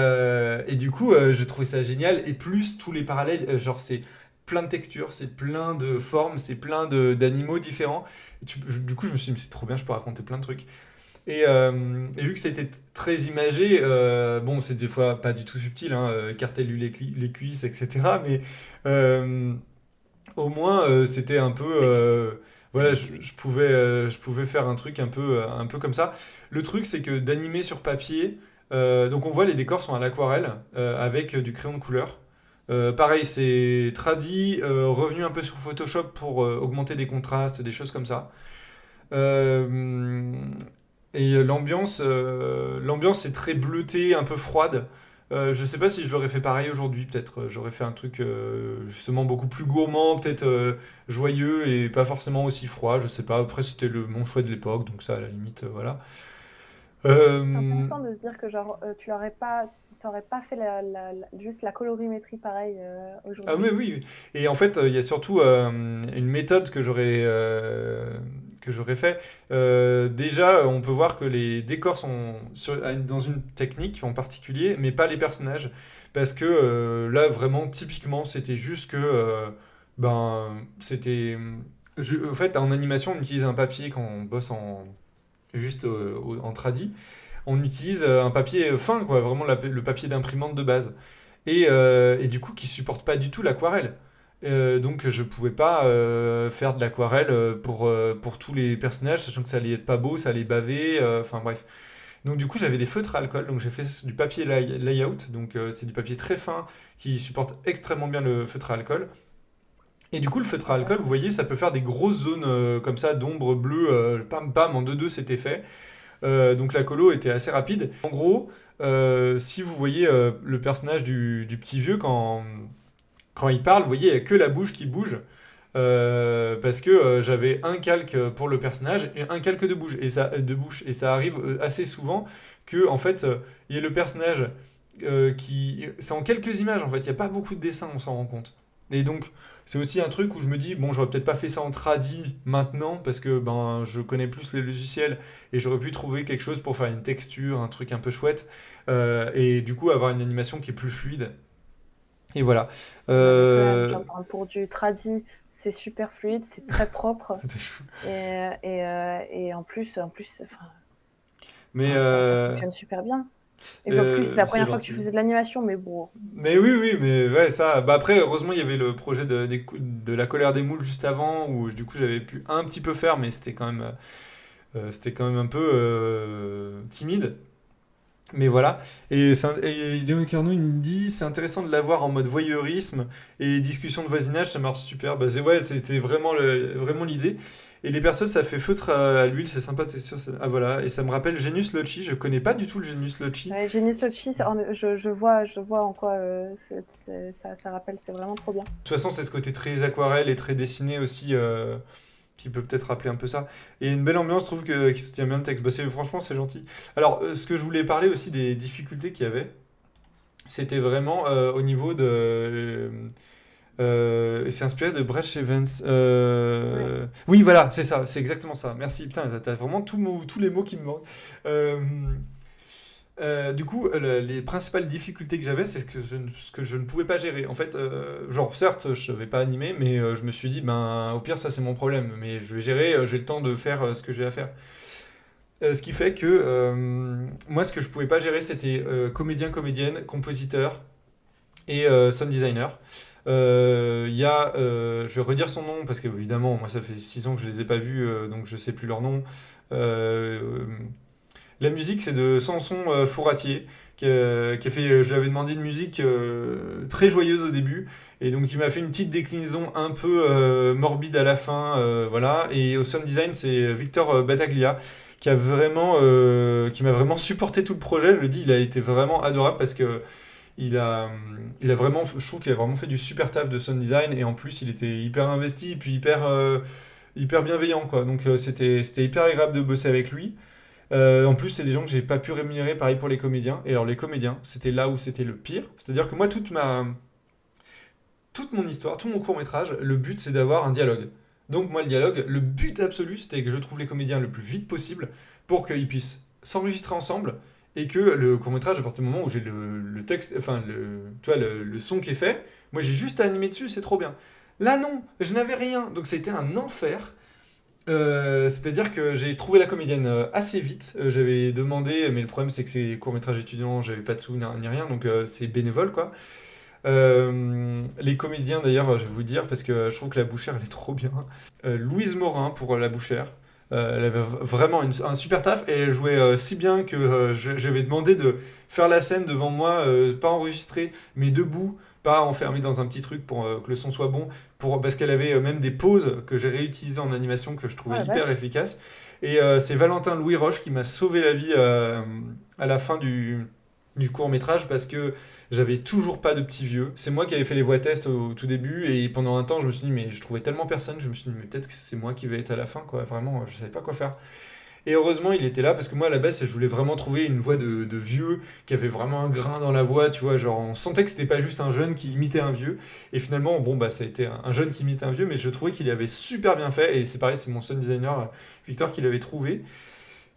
du coup, j'ai trouvé ça génial. Et plus tous les parallèles, genre c'est plein de textures, c'est plein de formes, c'est plein d'animaux différents. Du coup, je me suis dit, mais c'est trop bien, je peux raconter plein de trucs. Et vu que c'était très imagé, bon, c'est des fois pas du tout subtil, hein, écarter les cuisses, etc. Mais euh, au moins, c'était un peu. Voilà, je pouvais faire un truc un peu comme ça. Le truc, c'est que d'animer sur papier, donc on voit les décors sont à l'aquarelle avec du crayon de couleur. Pareil, c'est tradi, revenu un peu sur Photoshop pour augmenter des contrastes, des choses comme ça. Euh, et l'ambiance est très bleutée, un peu froide. Je sais pas si je l'aurais fait pareil aujourd'hui, peut-être j'aurais fait un truc justement beaucoup plus gourmand, peut-être joyeux et pas forcément aussi froid, je sais pas. Après, c'était mon choix de l'époque, donc ça, à la limite, voilà. C'est Euh, intéressant de se dire que genre, t'aurais pas fait juste la colorimétrie pareil Ah oui, aujourd'hui. oui. Et en fait, il y a surtout une méthode que j'aurais fait. Déjà, on peut voir que les décors sont dans une technique en particulier, mais pas les personnages. Parce que là, vraiment, typiquement, c'était juste que, ben, c'était... En fait, en animation, on utilise un papier quand on bosse juste en tradi. On utilise un papier fin, quoi, vraiment le papier d'imprimante de base et du coup qui supporte pas du tout l'aquarelle. Donc je pouvais pas faire de l'aquarelle pour tous les personnages, sachant que ça allait être pas beau, ça allait baver, enfin bref. Donc du coup j'avais des feutres à alcool, donc j'ai fait du papier layout, donc c'est du papier très fin qui supporte extrêmement bien le feutre à alcool. Et du coup le feutre à alcool, vous voyez, ça peut faire des grosses zones comme ça d'ombre bleue, pam pam, en 2-2 c'était fait. Donc la colo était assez rapide. En gros, si vous voyez le personnage du petit vieux quand il parle, vous voyez, il n'y a que la bouche qui bouge. Parce que j'avais un calque pour le personnage et un calque de bouche. Et ça arrive assez souvent que, en fait, il y ait le personnage qui. C'est en quelques images, en fait. Il n'y a pas beaucoup de dessins, on s'en rend compte. Et donc, c'est aussi un truc où je me dis, bon, j'aurais peut-être pas fait ça en tradi maintenant, parce que ben, je connais plus les logiciels et j'aurais pu trouver quelque chose pour faire une texture, un truc un peu chouette, et du coup avoir une animation qui est plus fluide. Et voilà. Non, mais quand même, Euh, genre, pour du tradi, c'est super fluide, c'est très propre. Et enfin, Mais, ça fonctionne super bien. Et en plus, c'est la c'est première fois que tu gentil. faisais de l'animation, mais bon. Mais oui, oui, mais ouais, ça. Bah après, heureusement, il y avait le projet de la colère des moules juste avant, où du coup j'avais pu un petit peu faire, mais c'était quand même un peu timide. Mais voilà. Et Léon Carnot, il me dit, c'est intéressant de l'avoir en mode voyeurisme et discussion de voisinage, ça marche super. Bah ouais, c'était vraiment vraiment l'idée. Et les persos, ça fait feutre à l'huile, c'est sympa, t'es sûr. Ah voilà. Et ça me rappelle Genius Loci. Je connais pas du tout le Genius Loci. Ouais, Genius Loci, je vois en quoi ça rappelle, c'est vraiment trop bien. De toute façon, c'est ce côté très aquarelle et très dessiné aussi qui peut peut-être rappeler un peu ça. Et une belle ambiance, je trouve, qui soutient bien le texte. Bah, franchement, c'est gentil. Alors, ce que je voulais parler aussi des difficultés qu'il y avait, c'était vraiment au niveau de. C'est inspiré de Brecht Evans. Ouais. Oui, voilà, c'est ça, c'est exactement ça. Merci. Putain, t'as vraiment tous les mots qui me manquent. Euh, Du coup, les principales difficultés que j'avais, c'est ce que je ne pouvais pas gérer. En fait, genre, certes, je ne savais pas animer, mais je me suis dit, ben, au pire, ça, c'est mon problème. Mais je vais gérer, j'ai le temps de faire ce que j'ai à faire. Ce qui fait que moi, ce que je pouvais pas gérer, c'était comédien, comédienne, compositeur et sound designer. Je vais redire son nom parce que évidemment, moi, ça fait 6 ans que je les ai pas vus, donc je sais plus leur nom. Euh, la musique, c'est de Samson Fouratier, qui a fait. Je lui avais demandé une musique très joyeuse au début, et donc il m'a fait une petite déclinaison un peu morbide à la fin, voilà. Et au sound design, c'est Victor Battaglia, qui m'a vraiment supporté tout le projet. Je le dis, il a été vraiment adorable parce que il a vraiment, je trouve qu'il a vraiment fait du super taf de sound design, et en plus, il était hyper investi, et puis hyper bienveillant, quoi. Donc c'était hyper agréable de bosser avec lui. En plus, c'est des gens que j'ai pas pu rémunérer, pareil pour les comédiens. Et alors, les comédiens, c'était là où c'était le pire. C'est-à-dire que moi, toute mon histoire, tout mon court-métrage, le but, c'est d'avoir un dialogue. Donc, moi, le dialogue, le but absolu, c'était que je trouve les comédiens le plus vite possible pour qu'ils puissent s'enregistrer ensemble et que le court-métrage, à partir du moment où j'ai le texte, enfin, tu vois, le son qui est fait, moi, j'ai juste à animer dessus, c'est trop bien. Là, non, je n'avais rien. Donc, ça a été un enfer. C'est-à-dire que j'ai trouvé la comédienne assez vite. J'avais demandé, mais le problème c'est que c'est court-métrage étudiant, j'avais pas de sous ni rien, donc c'est bénévole quoi. Les comédiens d'ailleurs, je vais vous dire, parce que je trouve que la Bouchère elle est trop bien. Louise Morin pour la Bouchère. Elle avait vraiment un super taf et elle jouait si bien que j'avais demandé de faire la scène devant moi, pas enregistrée, mais debout, pas enfermée dans un petit truc pour que le son soit bon, parce qu'elle avait même des pauses que j'ai réutilisées en animation que je Oh trouvais la hyper vache. efficaces. Et c'est Valentin Louis Roche qui m'a sauvé la vie à la fin du court métrage parce que j'avais toujours pas de petits vieux. C'est moi qui avais fait les voix tests au tout début et pendant un temps je me suis dit mais je trouvais tellement personne, je me suis dit mais peut-être que c'est moi qui vais être à la fin quoi, vraiment je savais pas quoi faire. Et heureusement il était là parce que moi à la base je voulais vraiment trouver une voix de vieux qui avait vraiment un grain dans la voix, tu vois, genre on sentait que c'était pas juste un jeune qui imitait un vieux et finalement bon bah ça a été un jeune qui imitait un vieux mais je trouvais qu'il avait super bien fait et c'est pareil c'est mon sound designer Victor qui l'avait trouvé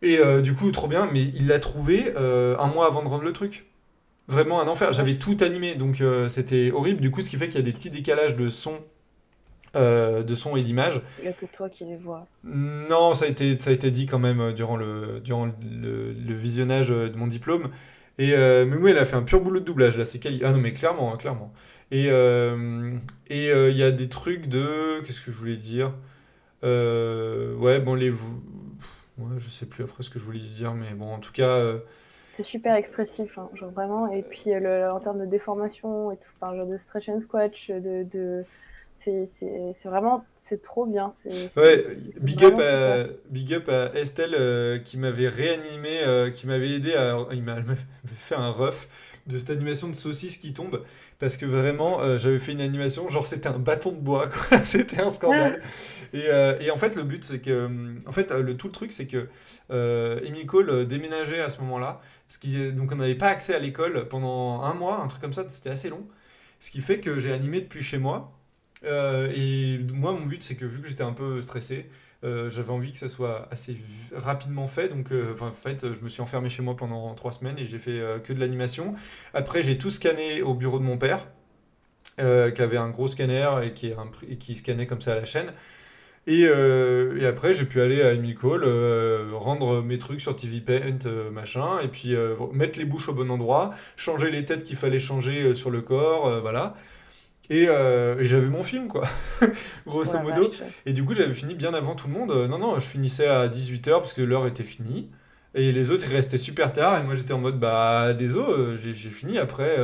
et du coup trop bien mais il l'a trouvé un mois avant de rendre le truc. Vraiment un enfer. Ouais. J'avais tout animé, donc c'était horrible. Du coup, ce qui fait qu'il y a des petits décalages de son et d'image. Il n'y a que toi qui les vois. Non, ça a été dit quand même durant le visionnage de mon diplôme. Mais oui, elle a fait un pur boulot de doublage. Là, c'est ah non, mais clairement, hein, clairement. Il y a des trucs de. Qu'est-ce que je voulais dire? Ouais, bon, ouais, je sais plus après ce que je voulais dire, mais bon, en tout cas. C'est super expressif, hein, genre vraiment. Et puis en termes de déformation et tout, enfin, genre de stretch and squash, c'est vraiment, c'est trop bien. Ouais, C'est vraiment super. big up à Estelle qui m'avait réanimé, qui m'avait aidé elle m'avait fait un ref de cette animation de saucisse qui tombe parce que vraiment j'avais fait une animation genre c'était un bâton de bois quoi, c'était un Ah, scandale. Et en fait le but c'est que en fait tout le truc c'est que Emile Cole déménageait à ce moment-là, donc on n'avait pas accès à l'école pendant un mois, un truc comme ça, c'était assez long. Ce qui fait que j'ai animé depuis chez moi. Et moi, mon but, c'est que vu que j'étais un peu stressé, j'avais envie que ça soit assez rapidement fait. Donc, enfin, en fait, je me suis enfermé chez moi pendant 3 semaines et j'ai fait que de l'animation. Après, j'ai tout scanné au bureau de mon père, qui avait un gros scanner et qui scannait comme ça à la chaîne. Et après, j'ai pu aller à Emile Cole, rendre mes trucs sur TV Paint, machin, et puis mettre les bouches au bon endroit, changer les têtes qu'il fallait changer sur le corps, voilà. Et j'avais mon film, quoi, oh grosso la modo. vache. Et du coup, j'avais fini bien avant tout le monde. Non, non, je finissais à 18h parce que l'heure était finie. Et les autres, ils restaient super tard. Et moi, j'étais en mode, bah, désolé, j'ai fini après.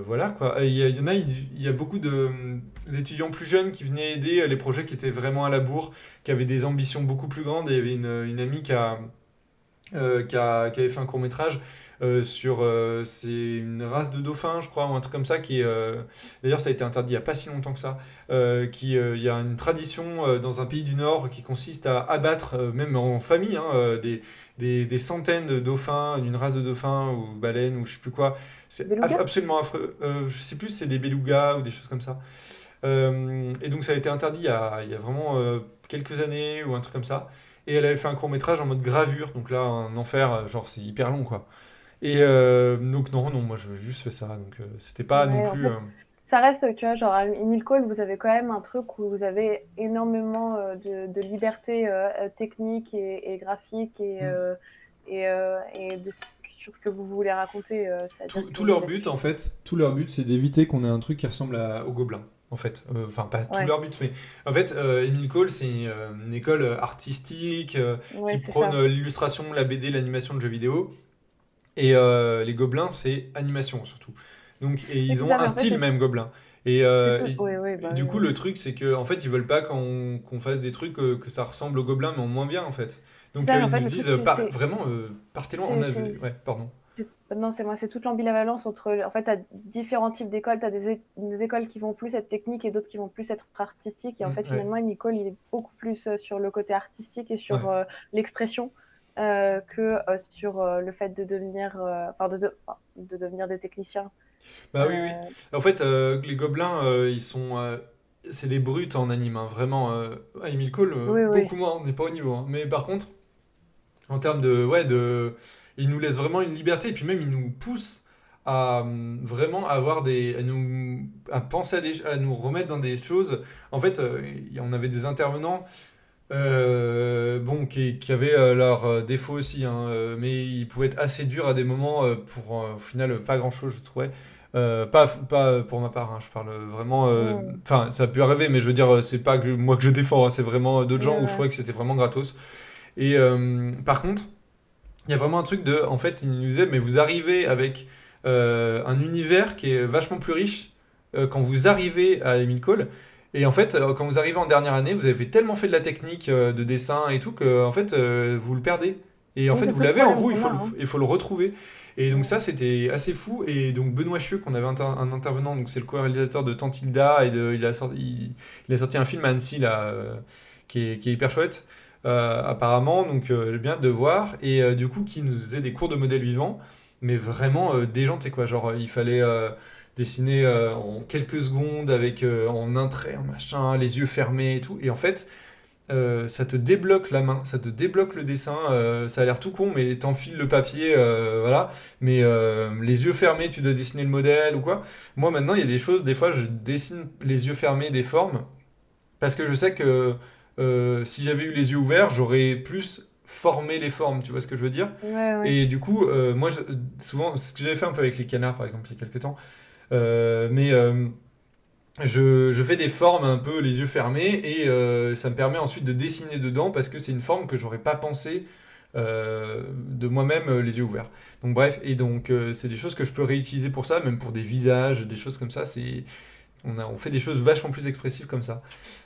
Voilà, quoi. Et il y en a, il y a beaucoup d'étudiants plus jeunes qui venaient aider les projets qui étaient vraiment à la bourre, qui avaient des ambitions beaucoup plus grandes. Et il y avait une amie qui avait fait un court métrage c'est une race de dauphins, je crois, ou un truc comme ça, d'ailleurs, ça a été interdit il n'y a pas si longtemps que ça. Il y a une tradition dans un pays du Nord qui consiste à abattre, même en famille, hein, des centaines de dauphins, d'une race de dauphins ou baleines ou je sais plus quoi. C'est Beluga? absolument affreux. Je sais plus si c'est des belugas ou des choses comme ça. Et donc ça a été interdit il y a vraiment quelques années ou un truc comme ça. et elle avait fait un court-métrage en mode gravure, donc là, un enfer, genre c'est hyper long, quoi. Et donc non, moi je juste fais ça, donc c'était pas non Ouais, en plus... fait, ça reste, tu vois, genre à Emile Cole, vous avez quand même un truc où vous avez énormément de liberté technique et graphique et sur ce que vous voulez raconter. C'est-à-dire Tout que leur but, en fait, tout leur but, c'est d'éviter qu'on ait un truc qui ressemble au Gobelin, en fait. Enfin, pas tout Ouais, leur but, mais en fait, Emile Cole, c'est une école artistique qui ouais, c'est prône ça. l'illustration, la BD, l'animation de jeux vidéo. Et les Gobelins, c'est animation, surtout. Donc, et Oui, ils c'est ont ça, un mais en fait, style même, Gobelin. Et, c'est euh, tout. et, Oui, oui, et bah du oui, coup, oui. le truc, c'est qu'en fait, ils veulent pas qu'on fasse des trucs que ça ressemble aux Gobelins, mais en moins bien, en fait. C'est Donc, ça, mais en ils fait, nous le truc, disent, vraiment, partez loin. On c'est, a c'est, vu... Ouais, pardon. non, c'est moi, c'est toute l'ambivalence entre. En fait, tu as différents types d'écoles. Tu as des écoles qui vont plus être techniques et d'autres qui vont plus être artistiques. Et en fait, Ouais, finalement, une école, il est beaucoup plus sur le côté artistique et sur ouais. l'expression que sur le fait de devenir, enfin, de devenir des techniciens. Bah oui, oui. Euh, En fait, les gobelins, ils sont... c'est des brutes en anime, hein, vraiment. À Emile Cole, oui, oui. beaucoup moins, on n'est pas au niveau, hein. Mais par contre, en termes de... Ouais, de... Ils nous laissent vraiment une liberté, et puis même, ils nous poussent à vraiment avoir des... à penser à nous remettre dans des choses. En fait, on avait des intervenants bon, qui avaient leurs défauts aussi, hein, mais ils pouvaient être assez durs à des moments pour au final pas grand-chose, je trouvais. Pas pour ma part, hein, je parle vraiment. Mm. Enfin, ça a pu arriver, mais je veux dire, c'est pas que moi que je défends, hein, c'est vraiment d'autres Ouais, gens où je ouais. trouvais que c'était vraiment gratos. Et par contre, il y a vraiment un truc de. En fait, ils nous disaient, mais vous arrivez avec un univers qui est vachement plus riche quand vous arrivez à Emile Cole. Et en fait, quand vous arrivez en dernière année, vous avez tellement fait de la technique de dessin et tout que en fait, vous le perdez. Et en Oui, fait, c'est vous tout le l'avez en problème vous, qu'on a, hein. il faut le retrouver. Et donc Mm. ça, c'était assez fou. Et donc Benoît Chieux, qu'on avait un intervenant, donc c'est le co-réalisateur de Tantilda, il a sorti un film à Annecy là, qui est hyper chouette, apparemment. Donc j'ai bien hâte de voir. Et du coup, qui nous faisait des cours de modèle vivant, mais vraiment déjanté quoi. Genre, il fallait dessiner en quelques secondes avec en un trait, en machin, les yeux fermés et tout. Et en fait, ça te débloque la main, ça te débloque le dessin. Ça a l'air tout con, mais t'enfiles le papier, voilà. Mais les yeux fermés, tu dois dessiner le modèle ou quoi. Moi, maintenant, il y a des choses, des fois, je dessine les yeux fermés des formes parce que je sais que si j'avais eu les yeux ouverts, j'aurais plus formé les formes, tu vois ce que je veux dire? Ouais, ouais. Et du coup, moi, souvent, c'est ce que j'avais fait un peu avec les canards, par exemple, il y a quelques temps. Mais je fais des formes un peu les yeux fermés et ça me permet ensuite de dessiner dedans parce que c'est une forme que j'aurais pas pensé de moi-même les yeux ouverts. Donc bref, et donc c'est des choses que je peux réutiliser pour ça, même pour des visages, des choses comme ça. On fait des choses vachement plus expressives comme ça.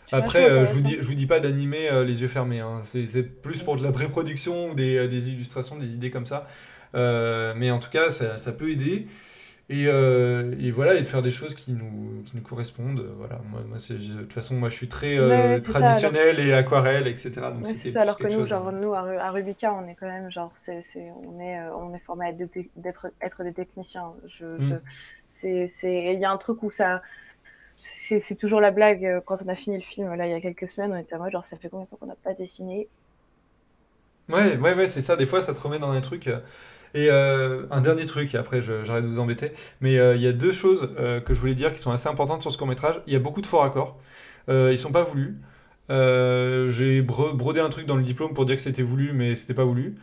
C'est vachement Après, intéressant. je vous dis pas d'animer les yeux fermés, hein. C'est plus pour de la pré-production ou des illustrations, des idées comme ça. Mais en tout cas, ça peut aider. Et voilà, et de faire des choses qui nous correspondent. Voilà, de toute façon, moi je suis très Ouais, ouais, c'est ça. traditionnel et aquarelle, etc. Donc Ouais, c'est c'était ça, plus alors que quelque nous, chose. genre, nous, à Rubica, on est quand même, genre, on est formé à être des techniciens. Hmm. Il y a un truc où ça, c'est toujours la blague, quand on a fini le film, là, il y a quelques semaines, on était à moi, genre, ça fait combien de fois qu'on n'a pas dessiné? Ouais, ouais, ouais, c'est ça. Des fois, ça te remet dans des trucs. Et un dernier truc, et après j'arrête de vous embêter. Mais il y a deux choses que je voulais dire qui sont assez importantes sur ce court-métrage. Il y a beaucoup de faux raccords. Ils sont pas voulus. J'ai brodé un truc dans le diplôme pour dire que c'était voulu, mais c'était pas voulu.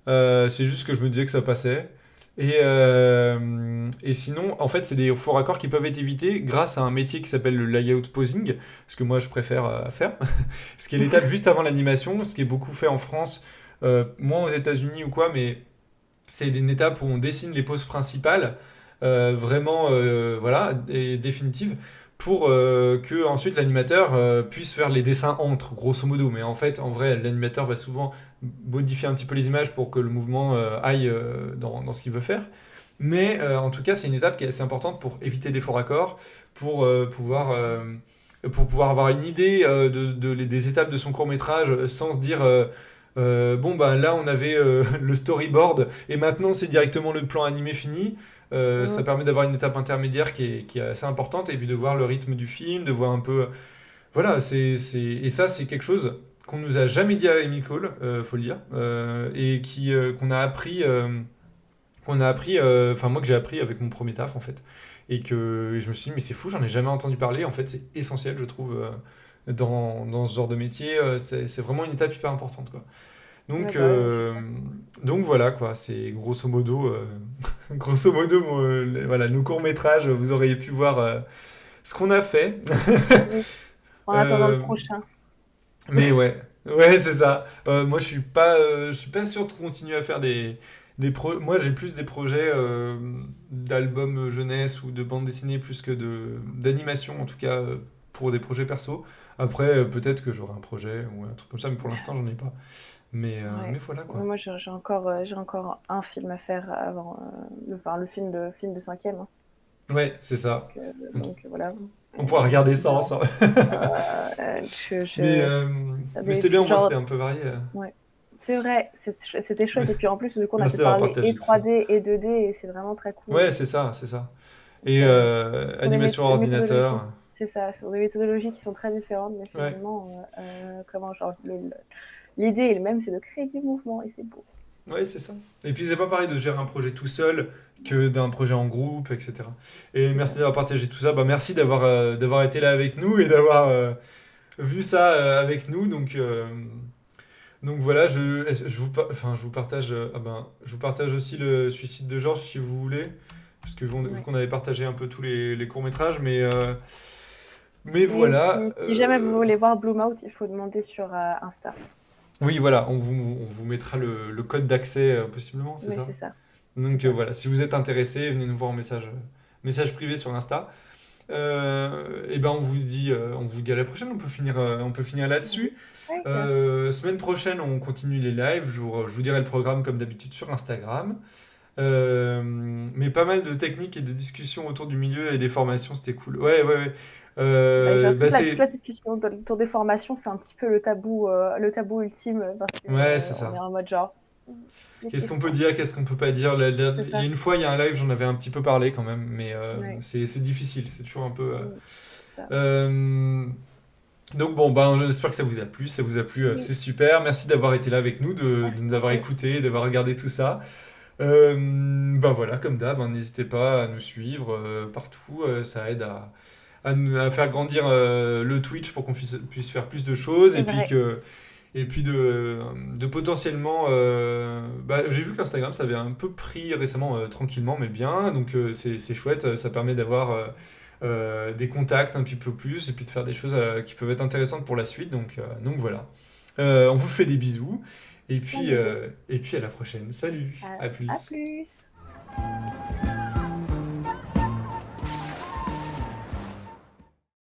C'est juste que je me disais que ça passait. Et sinon, en fait, c'est des faux raccords qui peuvent être évités grâce à un métier qui s'appelle le layout posing, ce que moi je préfère faire. Ce qui est l'étape juste avant l'animation, ce qui est beaucoup fait en France, moins aux États-Unis ou quoi, mais c'est une étape où on dessine les poses principales, vraiment, voilà, et définitives, pour que ensuite l'animateur puisse faire les dessins entre, grosso modo. Mais en fait, en vrai, l'animateur va souvent modifier un petit peu les images pour que le mouvement aille dans ce qu'il veut faire. Mais en tout cas, c'est une étape qui est assez importante pour éviter des faux raccords, pour pouvoir avoir une idée des étapes de son court métrage sans se dire bon bah là on avait le storyboard et maintenant c'est directement le plan animé fini. Ça Mhm. permet d'avoir une étape intermédiaire qui est assez importante et puis de voir le rythme du film, de voir un peu voilà, et ça c'est quelque chose qu'on nous a jamais dit à Amy Cole, faut le dire, et qu'on a appris, enfin moi que j'ai appris avec mon premier taf en fait, et que je me suis dit mais c'est fou, j'en ai jamais entendu parler. En fait, c'est essentiel, je trouve, dans ce genre de métier. C'est vraiment une étape hyper importante, quoi. Ouais, Donc, bah ouais, je sais. donc voilà quoi, c'est grosso modo, grosso modo voilà, nos courts-métrages, vous auriez pu voir ce qu'on a fait. Oui. En attendant le Euh, prochain. mais ouais, c'est ça. Moi, je suis pas sûr de continuer à faire Moi, j'ai plus des projets d'albums jeunesse ou de bande dessinée plus que d'animation, en tout cas, pour des projets perso. Après, peut-être que j'aurai un projet ou un truc comme ça, mais pour l'instant, j'en ai pas. Mais Ouais. voilà, Ouais, quoi. moi, j'ai encore un film à faire avant le film de cinquième, hein. Ouais, c'est ça. Donc voilà. On pourra regarder ça Voilà. ensemble. Euh, je, Mais, je, euh, ça mais doit c'était être bien, au moins, genre, c'était un peu varié. ouais. C'est vrai, c'était chouette. Et puis en plus, du coup, on a Merci pu d'avoir parler et partagé tout ça. 3D et 2D et c'est vraiment très cool. Ouais, c'est ça, c'est ça. Et Sur des animation méthodologies, ordinateur. c'est ça, sur des méthodologies qui sont très différentes, mais Ouais. finalement, comment, genre, l'idée est le même, c'est de créer du mouvement et c'est beau. Ouais, c'est ça. Et puis c'est pas pareil de gérer un projet tout seul que d'un projet en groupe, etc. Et C'est merci ça. d'avoir partagé tout ça. Bah, merci d'avoir été là avec nous et d'avoir vu ça avec nous. Donc voilà, je vous partage, je vous partage aussi le Suicide de Georges si vous voulez, parce que vu Ouais. qu'on avait partagé un peu tous les courts-métrages, mais Mais voilà. si jamais vous voulez voir Blue Mouth, il faut demander sur Insta. Oui, voilà, on vous mettra le code d'accès possiblement, c'est Mais ça? c'est ça, c'est Donc ça. voilà, si vous êtes intéressé, venez nous voir en message privé sur Insta. Et ben on vous dit à la prochaine. On peut finir là-dessus. Ouais, Semaine prochaine, on continue les lives. Je vous dirai le programme comme d'habitude sur Instagram. Mais pas mal de techniques et de discussions autour du milieu et des formations, c'était cool. Ouais, ouais, ouais. bah, genre, Bah toute la c'est, discussion autour des formations, c'est un petit peu le tabou ultime, parce que ouais, c'est on est ça. en mode genre, les Qu'est-ce qu'on peut questions, dire, qu'est-ce qu'on peut pas dire? c'est Il y a ça. une fois, il y a un live, j'en avais un petit peu parlé quand même, mais Ouais, c'est difficile, c'est toujours un peu. c'est ça. Euh, donc bon, ben, j'espère que ça vous a plu. Si ça vous a plu, Oui, c'est super. Merci d'avoir été là avec nous, de nous avoir oui, écoutés, d'avoir regardé tout ça. Ben voilà, comme d'hab, hein, n'hésitez pas à nous suivre partout. Ça aide à faire grandir le Twitch pour qu'on puisse faire plus de choses c'est vrai. et puis de potentiellement. J'ai vu qu'Instagram ça avait un peu pris récemment tranquillement, mais bien. Donc c'est chouette. Ça permet d'avoir des contacts un petit peu plus et puis de faire des choses qui peuvent être intéressantes pour la suite. Donc voilà. On vous fait des bisous. Et Plein puis, de bisous. à la prochaine. Salut, à À plus. plus.